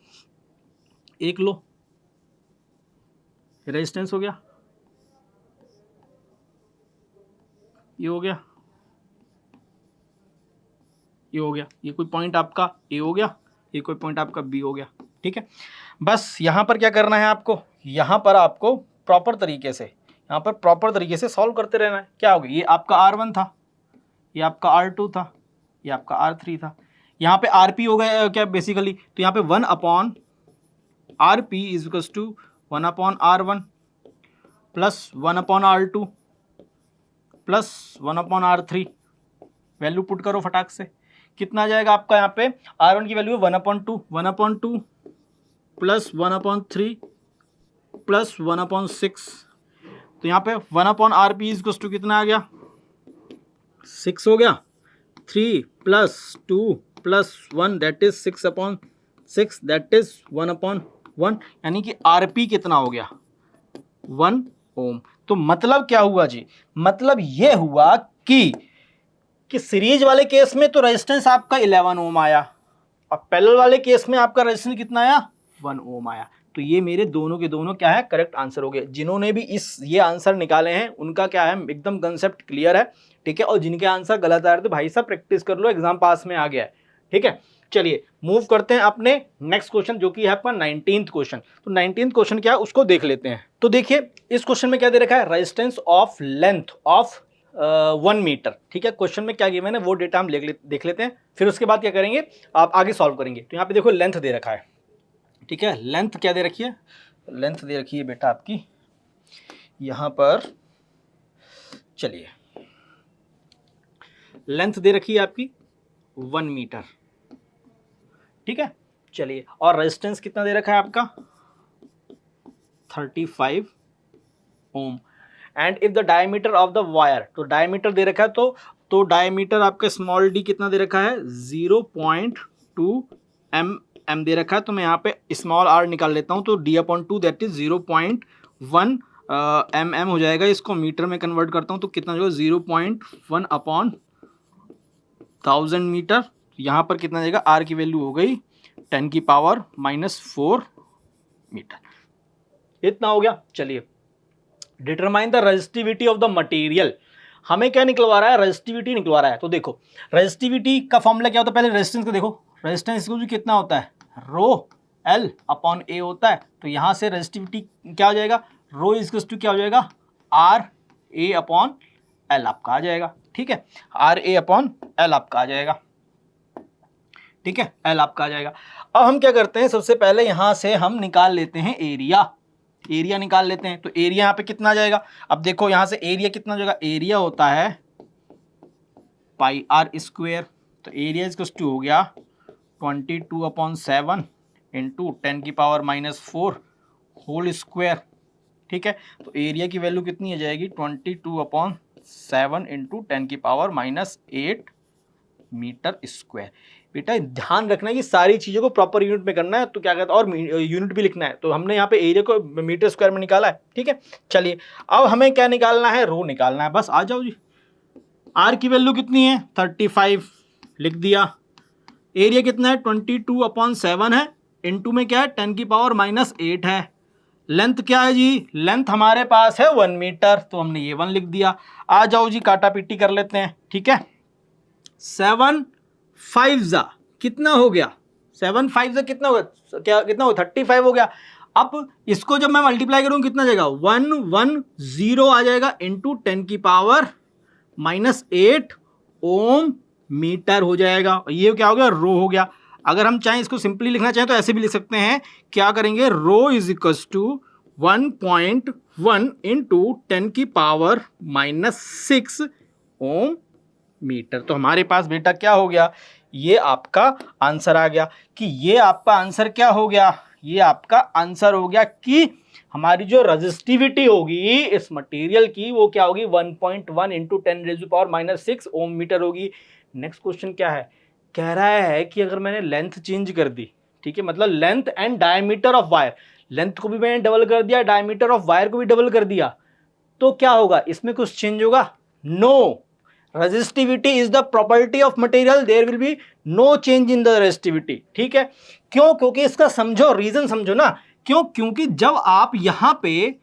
एक लो रेजिस्टेंस हो गया, ये हो गया, ये हो गया, ये कोई पॉइंट आपका ए हो गया, ये कोई पॉइंट आपका बी हो गया, ठीक है। बस यहाँ पर क्या करना है आपको, यहाँ पर आपको प्रॉपर तरीके से, यहाँ पर प्रॉपर तरीके से सॉल्व करते रहना है। क्या हो गया, ये आपका R1 था, ये आपका R2 था, ये आपका R3 था, यहाँ पे RP हो गया क्या बेसिकली, तो यहाँ पे 1/RP is equals to 1/R1 plus 1/R2 plus 1/R3। Value put करो फटाक से, कितना आ जाएगा आपका, यहाँ पे R1 की वैल्यू है 1/2 प्लस 1/3 प्लस 1/6, तो यहाँ पे 1/RP इज इक्वल्स टू कितना आ गया, 6 हो गया, 3 plus 2 plus 1 that is 6/6 that is 1/1, यानी कि RP कितना हो गया, 1 ओम। तो मतलब क्या हुआ जी, मतलब ये हुआ कि सीरीज वाले केस में तो रेजिस्टेंस आपका 11 ओम आया और पैरेलल वाले केस में आपका रेजिस्टेंस कितना आया, 1 ओम आया। तो ये मेरे दोनों के दोनों क्या है, करेक्ट आंसर हो गए। जिन्होंने भी ये आंसर निकाले हैं उनका क्या है, एकदम कंसेप्ट क्लियर है, ठीक है। और जिनके आंसर गलत आ रहे थे भाई साहब प्रैक्टिस कर लो, एग्जाम पास में आ गया है, ठीक है। चलिए मूव करते हैं अपने नेक्स्ट क्वेश्चन, जो कि है आपका 19th क्वेश्चन। तो 19th क्वेश्चन क्या है उसको देख लेते हैं। तो देखिए इस क्वेश्चन में क्या दे रखा है, resistance of length of 1 metre, ठीक है। क्वेश्चन में क्या गिवन है वो डेटा हम देख लेते हैं, फिर उसके बाद क्या करेंगे, आप आगे सॉल्व करेंगे। तो यहाँ पे देखो लेंथ दे रखा है, ठीक है। लेंथ क्या दे रखी है, लेंथ दे रखी है बेटा आपकी यहाँ पर, चलिए लेंथ दे रखी है आपकी 1 मीटर, ठीक है। चलिए और रेजिस्टेंस कितना दे रखा है आपका 35 ohm. And if the diameter of the wire, तो डायमीटर दे रखा है, तो डायमीटर आपका स्मॉल डी कितना दे रखा है 0.2 mm दे रखा है। तो मैं यहाँ पे स्मॉल r निकाल लेता हूँ, तो d/2 दैट इज 0.1 mm हो जाएगा। इसको मीटर में कन्वर्ट करता हूँ तो कितना जो 0.1/1000 मीटर। यहाँ पर कितना जाएगा, r की वैल्यू हो गई 10⁻⁻⁴ मीटर, इतना हो गया। चलिए determine the resistivity of the material, हमें क्या निकलवा रहा है, रेजिस्टिविटी निकलवा रहा है। तो देखो रेजिस्टिविटी का फॉर्मूला क्या होता है, पहले रेजिस्टेंस को देखो, रेजिस्टेंस को कितना होता है ρL/A होता है। तो यहाँ से रेजिस्टिविटी क्या हो जाएगा, ρ इज टू क्या हो जाएगा RA/L आपका आ जाएगा, ठीक है। RA/L आपका आ जाएगा, ठीक है, L आपका आ जाएगा। अब हम क्या करते हैं, सबसे पहले यहाँ से हम निकाल लेते हैं एरिया निकाल लेते हैं। तो एरिया यहाँ पे कितना आ जाएगा, अब देखो यहाँ से एरिया कितना हो जाएगा, एरिया होता है πr²। तो एरिया इसको टू हो गया 22/7 इंटू 10⁻⁴ होल स्क्वायर, ठीक है। तो एरिया की वैल्यू कितनी आ जाएगी 22/7 इंटू 10⁻⁸ मीटर स्क्वायर। बेटा ध्यान रखना है कि सारी चीज़ों को प्रॉपर यूनिट में करना है, तो क्या कहता है, और यूनिट भी लिखना है। तो हमने यहाँ पे एरिया को मीटर स्क्वायर में निकाला है, ठीक है। चलिए अब हमें क्या निकालना है, रो निकालना है, बस आ जाओ जी। आर की वैल्यू कितनी है 35 लिख दिया, एरिया कितना है 22/7 है, इनटू में क्या है 10⁻⁸ है। लेंथ क्या है जी, लेंथ हमारे पास है 1 मीटर, तो हमने ये 1 लिख दिया। आ जाओ जी काटा पीटी कर लेते हैं, ठीक है। 7 5 कितना हो गया, 7 5 कितना होगा, क्या कितना हो 35 हो गया। अब इसको जब मैं मल्टीप्लाई करूँ कितना जाएगा 110 आ जाएगा इंटू 10⁻⁸ ओम मीटर हो जाएगा। और ये क्या हो गया, रो हो गया। अगर हम चाहें इसको सिंपली लिखना चाहें तो ऐसे भी लिख सकते हैं, क्या करेंगे, rho is equals to 1.1 into 10⁻⁻6 ohm metre. तो हमारे पास बेटा क्या हो गया, ये आपका आंसर आ गया। कि ये आपका आंसर क्या हो गया, ये आपका आंसर हो गया कि हमारी जो रेजिस्टिविटी होगी इस मटेरियल की वो क्या होगी 1.1 इंटू 10⁻⁻6 ओम मीटर होगी। नेक्स्ट क्वेश्चन क्या है, कह रहा है कि अगर मैंने लेंथ चेंज कर दी, ठीक है, मतलब length and diameter of wire, length को भी मैंने डबल कर दिया, डायमीटर ऑफ वायर को भी डबल कर दिया, तो क्या होगा, इसमें कुछ चेंज होगा, no. Resistivity is the property of material, there will be no change in the resistivity, ठीक है। क्यों, क्योंकि इसका समझो, रीजन समझो ना, क्यों, क्योंकि जब आप यहां पे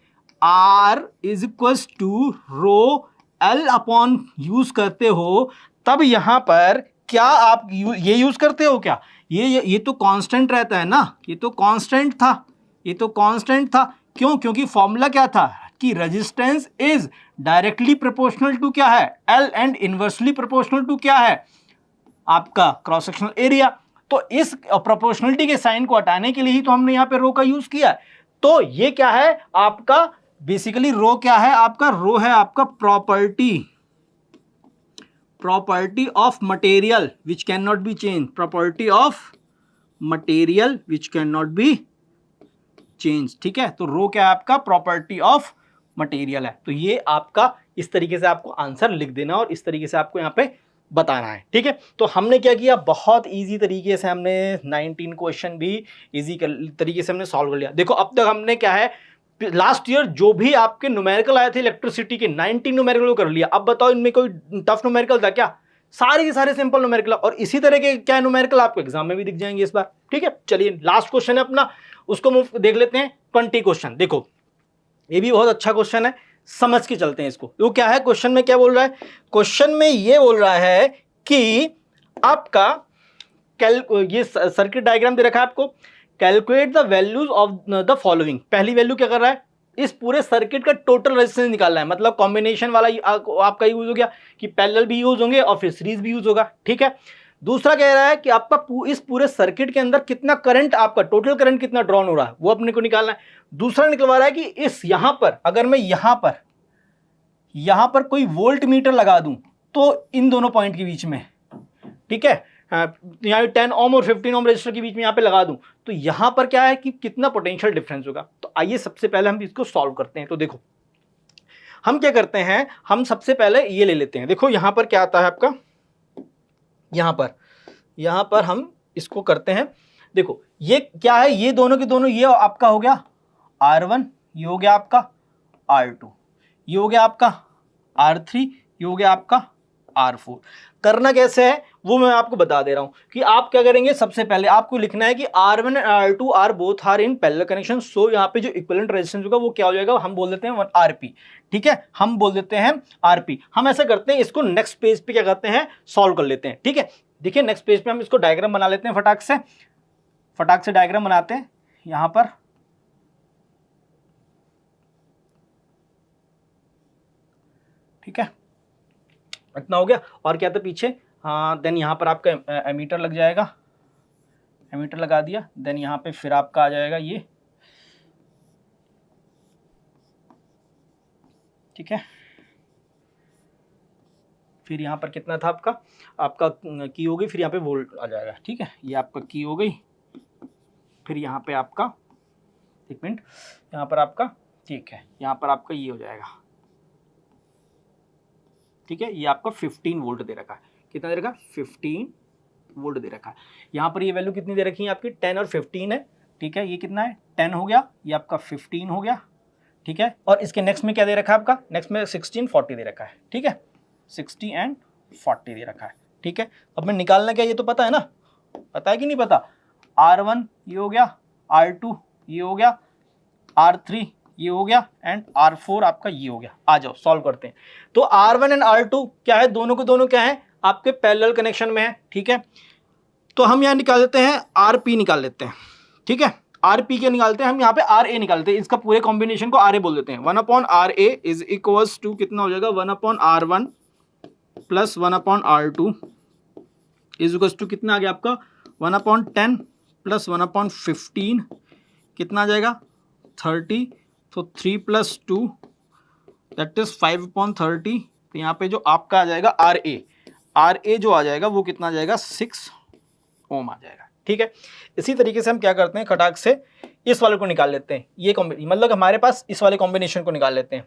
R is equal to rho L upon use करते हो, तब यहां पर क्या आप ये यूज करते हो क्या? ये तो कांस्टेंट रहता है ना, ये तो कांस्टेंट था, ये तो कांस्टेंट था। क्यों? क्योंकि फॉर्मूला क्या था कि resistance is directly proportional to क्या है, L, and inversely proportional to क्या है, आपका क्रॉस सेक्शनल एरिया। तो इस प्रोपोर्शनलिटी के साइन को हटाने के लिए ही तो हमने यहां पे रो का यूज किया है। तो ये क्या है आपका, बेसिकली रो क्या है आपका, रो है आपका property of material which can not be change, property of material which can not be change. ठीक है, तो रो क्या है आपका, प्रॉपर्टी ऑफ मटेरियल है। तो ये आपका इस तरीके से आपको आंसर लिख देना और इस तरीके से आपको यहाँ पे बताना है। ठीक है, तो हमने क्या किया, बहुत इजी तरीके से हमने 19 क्वेश्चन भी इजी तरीके से हमने सॉल्व कर लिया। देखो अब तक हमने क्या है, लास्ट ईयर जो भी आपके न्यूमेरिकल आए थे इलेक्ट्रिसिटी के 19 न्यूमेरिकल कर लिया। अब बताओ इनमें कोई टफ न्यूमेरिकल था क्या? सारे के सारे सिंपल न्यूमेरिकल, और इसी तरह के क्या न्यूमेरिकल आपको एग्जाम में भी दिख जाएंगे इस बार। ठीक है, चलिए लास्ट क्वेश्चन है अपना, उसको देख लेते हैं। 20 क्वेश्चन, देखो ये भी बहुत अच्छा क्वेश्चन है, समझ के चलते हैं इसको। वो क्या है, क्वेश्चन में क्या बोल रहा है, क्वेश्चन में ये बोल रहा है कि आपका ये सर्किट डायग्राम दे रखा है आपको, calculate the values of the following. पहली वैल्यू क्या कर रहा है, इस पूरे सर्किट का टोटल रेजिस्टेंस निकालना है। मतलब कॉम्बिनेशन वाला आपका यूज हो गया कि पैरेलल भी यूज होंगे और फिर सीरीज भी यूज होगा। ठीक है, दूसरा कह रहा है कि आपका इस पूरे सर्किट के अंदर कितना करंट, आपका टोटल करंट कितना ड्रॉन हो रहा है वो अपने को निकालना है। दूसरा निकलवा रहा है कि इस यहां पर अगर मैं यहां पर कोई वोल्ट मीटर लगा दूं तो इन दोनों पॉइंट के बीच में, ठीक है, यहाँ 10 ओम और 15 ओम रेजिस्टर के बीच में यहाँ पे लगा दूं तो यहां पर क्या है कि कितना पोटेंशियल डिफरेंस होगा। तो आइए सबसे पहले हम इसको सॉल्व करते हैं। तो देखो हम क्या करते हैं, हम सबसे पहले ये ले लेते हैं। देखो यहां पर क्या आता है आपका, यहां पर हम इसको करते हैं। देखो ये क्या है, ये दोनों के दोनों, ये आपका हो गया R1, ये हो गया आपका R2, ये हो गया आपका R3, ये हो गया आपका R4। करना कैसे है वो मैं आपको बता दे रहा हूं कि आप क्या करेंगे, सबसे पहले आपको लिखना है कि R1 and R2 are both are in parallel connection. So यहाँ पे जो इक्विवेलेंट रेजिस्टेंस होगा वो क्या हो जाएगा, हम बोल देते हैं RP। ठीक है, हम बोल देते हैं RP। हम ऐसा करते हैं, इसको नेक्स्ट पेज पे क्या करते हैं, सॉल्व कर लेते हैं। ठीक है, देखिए नेक्स्ट पेज पे हम इसको डायग्राम बना लेते हैं, फटाक से डायग्राम बनाते हैं यहां पर। ठीक है, इतना हो गया। और क्या था पीछे, हाँ, देन यहाँ पर आपका एमीटर लग जाएगा, एमीटर लगा दिया। देन यहाँ पे फिर आपका आ जाएगा ये, ठीक है। फिर यहाँ पर कितना था आपका की हो गई, फिर यहाँ पे वोल्ट आ जाएगा। ठीक है, ये आपका की हो गई। फिर यहाँ पे आपका, एक मिनट, यहाँ पर आपका, ठीक है, यहाँ पर आपका ये हो जाएगा। ठीक है, ये आपका 15 वोल्ट दे रखा है। कितना दे रखा है, 15 वोल्ट दे रखा है। यहाँ पर ये वैल्यू कितनी दे रखी है आपकी, 10 और 15 है। ठीक है, ये कितना है, 10 हो गया, ये आपका 15 हो गया। ठीक है, और इसके नेक्स्ट में क्या दे रखा है आपका, नेक्स्ट में 16, 40 दे रखा है। ठीक है, 60 एंड 40 दे रखा है। ठीक है, अब मैं निकालना क्या, ये तो पता है ना, पता है कि नहीं पता। R1 ये हो गया, R2 ये हो गया, R3 ये हो गया, एंड R4 आपका ये हो गया। आ जाओ सॉल्व करते हैं। तो R1 एंड R2 क्या है, दोनों के दोनों क्या है, आपके पैरेलल कनेक्शन में है। ठीक है, तो हम यहाँ निकाल लेते हैं, RP निकाल लेते हैं। ठीक है, RP के निकालते हैं हम, यहाँ पे RA निकालते हैं। इसका पूरे कॉम्बिनेशन को RA बोल देते हैं। 1/RA इज इक्वल्स टू कितना हो जाएगा, 1/R1 plus 1/R2 is equals to कितना आ गया आपका, 1/10 प्लस 1/15 कितना आ जाएगा, 30। तो 3 + 2 दैट इज 5/30। तो यहाँ पे जो आपका आ जाएगा RA जो आ जाएगा वो कितना आ जाएगा, 6 ओम आ जाएगा। ठीक है, इसी तरीके से हम क्या करते हैं, खटाक से इस वाले को निकाल लेते हैं। ये मतलब हमारे पास इस वाले कॉम्बिनेशन को निकाल लेते हैं।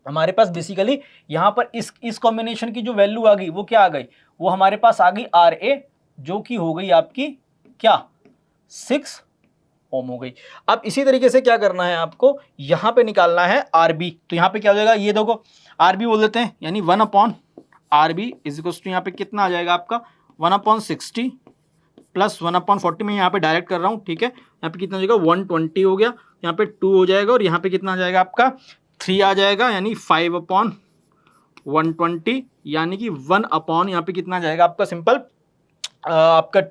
हमारे पास बेसिकली यहाँ पर इस कॉम्बिनेशन की जो वैल्यू आ गई वो क्या आ गई, वो हमारे पास आ गई RA, जो कि हो गई आपकी क्या, 6 ओम हो गई। अब इसी तरीके से क्या करना है आपको, यहाँ पे निकालना है RB। तो यहाँ पे क्या हो जाएगा, ये देखो RB बोल देते हैं, यानी 1/RB इज इक्वल टू यहाँ पे कितना आ जाएगा आपका, 1/60 प्लस 1/40 में यहाँ पे डायरेक्ट कर रहा हूँ। ठीक है, यहाँ पे कितना हो जाएगा, 120 हो गया, यहाँ पे 2 हो जाएगा, और यहाँ पे कितना आ जाएगा आपका, 3 आ जाएगा, यानी 5/40 120 यानी कि 1 अपॉन यहाँ पे कितना जाएगा आपका सिंपल आपका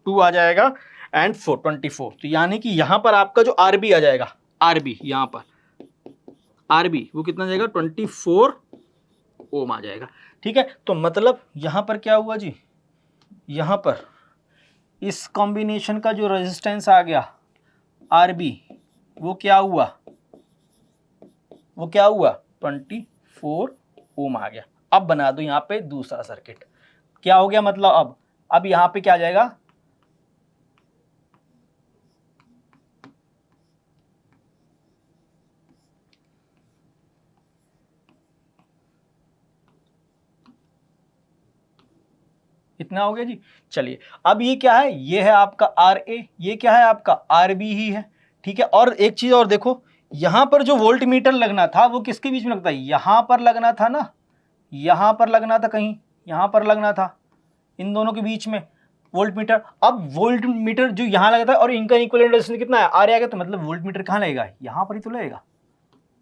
2 आ जाएगा एंड 424। तो यानी कि यहाँ पर आपका जो आरबी आ जाएगा, आरबी यहाँ पर आरबी वो कितना जाएगा 24 ओम आ जाएगा। ठीक है, तो मतलब यहाँ पर क्या हुआ जी, यहाँ पर इस कॉम्बिनेशन का जो रेजिस्टेंस आ गया आरबी वो क्या हुआ, 24 ओम आ गया। अब बना दो यहाँ पे दूसरा सर्किट, क्या हो गया मतलब अब यहाँ पे क्या आ जाएगा, इतना हो गया जी। चलिए अब ये क्या है, ये है आपका आर ए, ये क्या है आपका आर बी ही है। ठीक है, और एक चीज और देखो, यहां पर जो वोल्ट मीटर लगना था वो किसके बीच में लगता है, यहां पर लगना था ना, यहां पर लगना था, कहीं यहां पर लगना था, इन दोनों के बीच में वोल्ट मीटर। अब वोल्ट मीटर जो यहां लगा था और इनका इक्विवेलेंट रेजिस्टेंस कितना है, आर ए आ गया, तो मतलब वोल्ट मीटर कहां लगेगा, यहां पर ही तो लगेगा।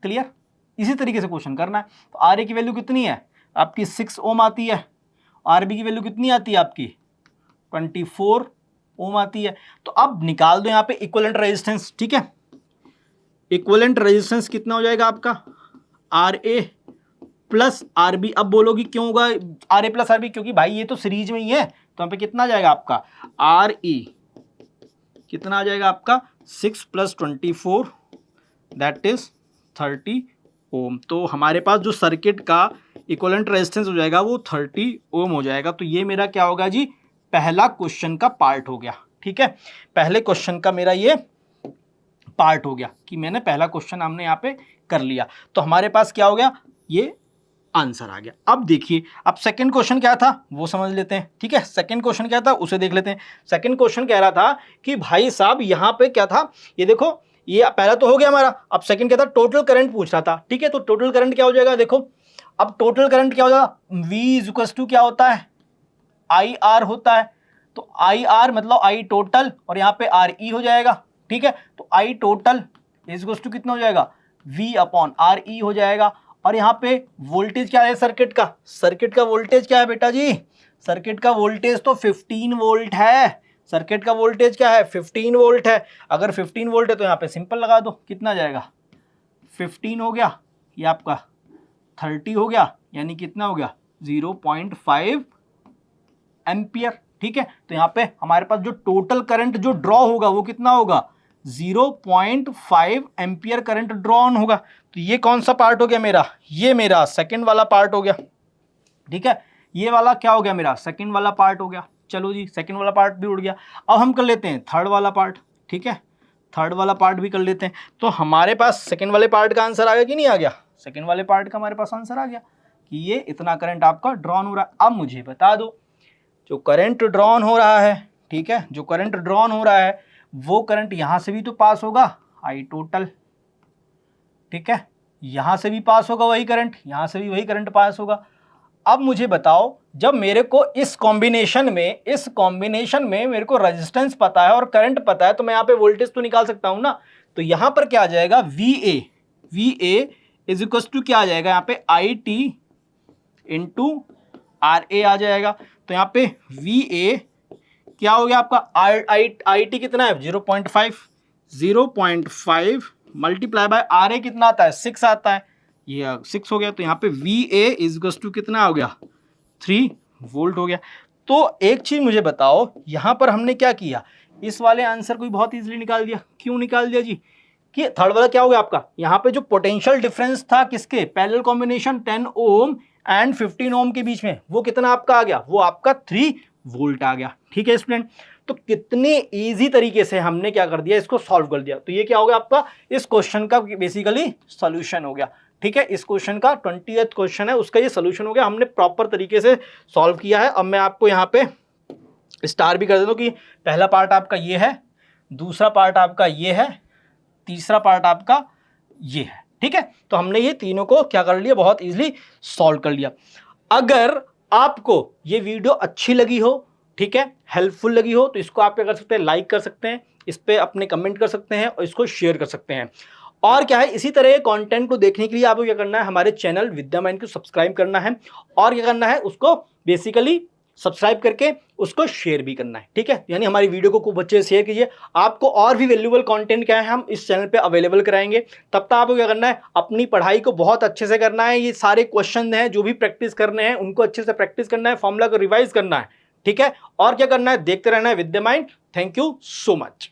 क्लियर, इसी तरीके से क्वेश्चन करना है। तो आर ए की वैल्यू कितनी है आपकी 6 ओम आती है, आरबी की वैल्यू कितनी आती है आपकी 24 ओम आती है। तो अब निकाल दो यहाँ पे इक्विवेलेंट रेजिस्टेंस। ठीक है, इक्विवेलेंट रेजिस्टेंस कितना हो जाएगा आपका आर ए प्लस आरबी। अब बोलोगी क्यों होगा आर ए प्लस आरबी, क्योंकि भाई ये तो सीरीज में ही है, तो यहाँ पे कितना आ जाएगा आपका आर ई, कितना आ जाएगा आपका 6 + 24 दैट इज 30 ओम। तो हमारे पास जो सर्किट का इक्विवेलेंट रेजिस्टेंस हो जाएगा वो 30 ओम हो जाएगा। तो ये मेरा क्या होगा जी, पहला क्वेश्चन का पार्ट हो गया। ठीक है, पहले क्वेश्चन का मेरा ये पार्ट हो गया कि मैंने पहला क्वेश्चन हमने यहाँ पे कर लिया। तो हमारे पास क्या हो गया, ये आंसर आ गया। अब देखिए, अब सेकंड क्वेश्चन क्या था वो समझ लेते हैं। ठीक है, सेकंड क्वेश्चन क्या था उसे देख लेते हैं। सेकंड क्वेश्चन कह रहा था कि भाई साहब यहाँ पे क्या था, ये देखो, ये पहला तो हो गया हमारा। अब सेकंड क्या था, टोटल करंट पूछ रहा था। ठीक है, तो टोटल करंट क्या हो जाएगा, देखो अब टोटल करंट क्या हो जाएगा, V = क्या होता है, IR होता है। तो IR मतलब I टोटल और यहाँ पे RE हो जाएगा। ठीक है, तो I टोटल = कितना हो जाएगा, V/RE हो जाएगा। और यहाँ पे वोल्टेज क्या है सर्किट का, सर्किट का वोल्टेज क्या है बेटा जी, सर्किट का वोल्टेज तो 15 वोल्ट है। सर्किट का वोल्टेज क्या है, 15 वोल्ट है। अगर 15 वोल्ट है तो यहाँ पे सिंपल लगा दो, कितना जाएगा 15 हो गया, ये आपका 30 हो गया, यानी कितना हो गया 0.5 एम्पियर। ठीक है, तो यहाँ पे हमारे पास जो टोटल करंट जो ड्रॉ होगा वो कितना होगा 0.5 एम्पियर करंट ड्रॉ ऑन होगा। तो ये कौन सा पार्ट हो गया मेरा, ये मेरा सेकंड वाला पार्ट हो गया। ठीक है, ये वाला क्या हो गया मेरा सेकंड वाला पार्ट हो गया। चलो जी, सेकंड वाला पार्ट भी उड़ गया। अब हम कर लेते हैं थर्ड वाला पार्ट। ठीक है, थर्ड वाला पार्ट भी कर लेते हैं। तो हमारे पास सेकंड वाले पार्ट का आंसर आ गया कि नहीं आ गया, सेकंड वाले पार्ट का हमारे पास आंसर आ गया कि ये इतना करंट आपका ड्रॉन हो रहा है। अब मुझे बता दो, जो करंट ड्रॉन हो रहा है, ठीक है, जो करंट ड्रॉन हो रहा है वो करंट यहां से भी तो पास होगा, आई टोटल। ठीक है, यहां से भी पास होगा वही करंट, यहां से भी वही करंट पास होगा। अब मुझे बताओ, जब मेरे को इस कॉम्बिनेशन में मेरे को रेजिस्टेंस पता है और करंट पता है, तो मैं यहाँ पे वोल्टेज तो निकाल सकता हूं ना। तो यहां पर क्या आ जाएगा, VA = क्या आ जाएगा यहाँ पे IT × RA आ जाएगा। तो यहाँ पे VA क्या हो गया आपका, IT कितना है 0.5 मल्टीप्लाई बाय RA कितना आता है 6 आता है, ये 6 हो गया। तो यहाँ पे VA = कितना हो गया 3 वोल्ट हो गया। तो एक चीज मुझे बताओ, यहाँ पर हमने क्या किया, इस वाले आंसर को बहुत इजीली निकाल दिया। क्यों निकाल दिया जी, कि थर्ड वाला क्या हो गया आपका, यहाँ पे जो पोटेंशियल डिफरेंस था किसके, पैरेलल कॉम्बिनेशन 10 ओम एंड 15 ओम के बीच में, वो कितना आपका आ गया, वो आपका 3 वोल्ट आ गया। ठीक है स्टूडेंट, तो कितने इजी तरीके से हमने क्या कर दिया, इसको सॉल्व कर दिया। तो ये क्या हो गया आपका, इस क्वेश्चन का बेसिकली सॉल्यूशन हो गया। ठीक है, इस क्वेश्चन का 20th क्वेश्चन है, उसका ये सॉल्यूशन हो गया, हमने प्रॉपर तरीके से सॉल्व किया है। अब मैं आपको यहाँ पे स्टार भी कर देता हूँ कि पहला पार्ट आपका ये है, दूसरा पार्ट आपका ये है, तीसरा पार्ट आपका ये है। ठीक है, तो हमने ये तीनों को क्या कर लिया, बहुत इजीली सॉल्व कर लिया। अगर आपको ये वीडियो अच्छी लगी हो, ठीक है, हेल्पफुल लगी हो, तो इसको आप क्या कर सकते हैं, लाइक कर सकते हैं, इस पर अपने कमेंट कर सकते हैं और इसको शेयर कर सकते हैं। और क्या है, इसी तरह के कंटेंट को देखने के लिए आपको क्या करना है, हमारे चैनल विद्या माइंड को सब्सक्राइब करना है और क्या करना है, उसको बेसिकली सब्सक्राइब करके उसको शेयर भी करना है। ठीक है, यानी हमारी वीडियो को खूब अच्छे से शेयर कीजिए। आपको और भी वैल्यूएबल कंटेंट क्या है हम इस चैनल पे अवेलेबल कराएंगे। तब तक आपको क्या करना है, अपनी पढ़ाई को बहुत अच्छे से करना है। ये सारे क्वेश्चन हैं जो भी प्रैक्टिस करने हैं उनको अच्छे से प्रैक्टिस करना है, फॉर्मूला को रिवाइज करना है। ठीक है, और क्या करना है, देखते रहना है Vidya mind. Thank you so much.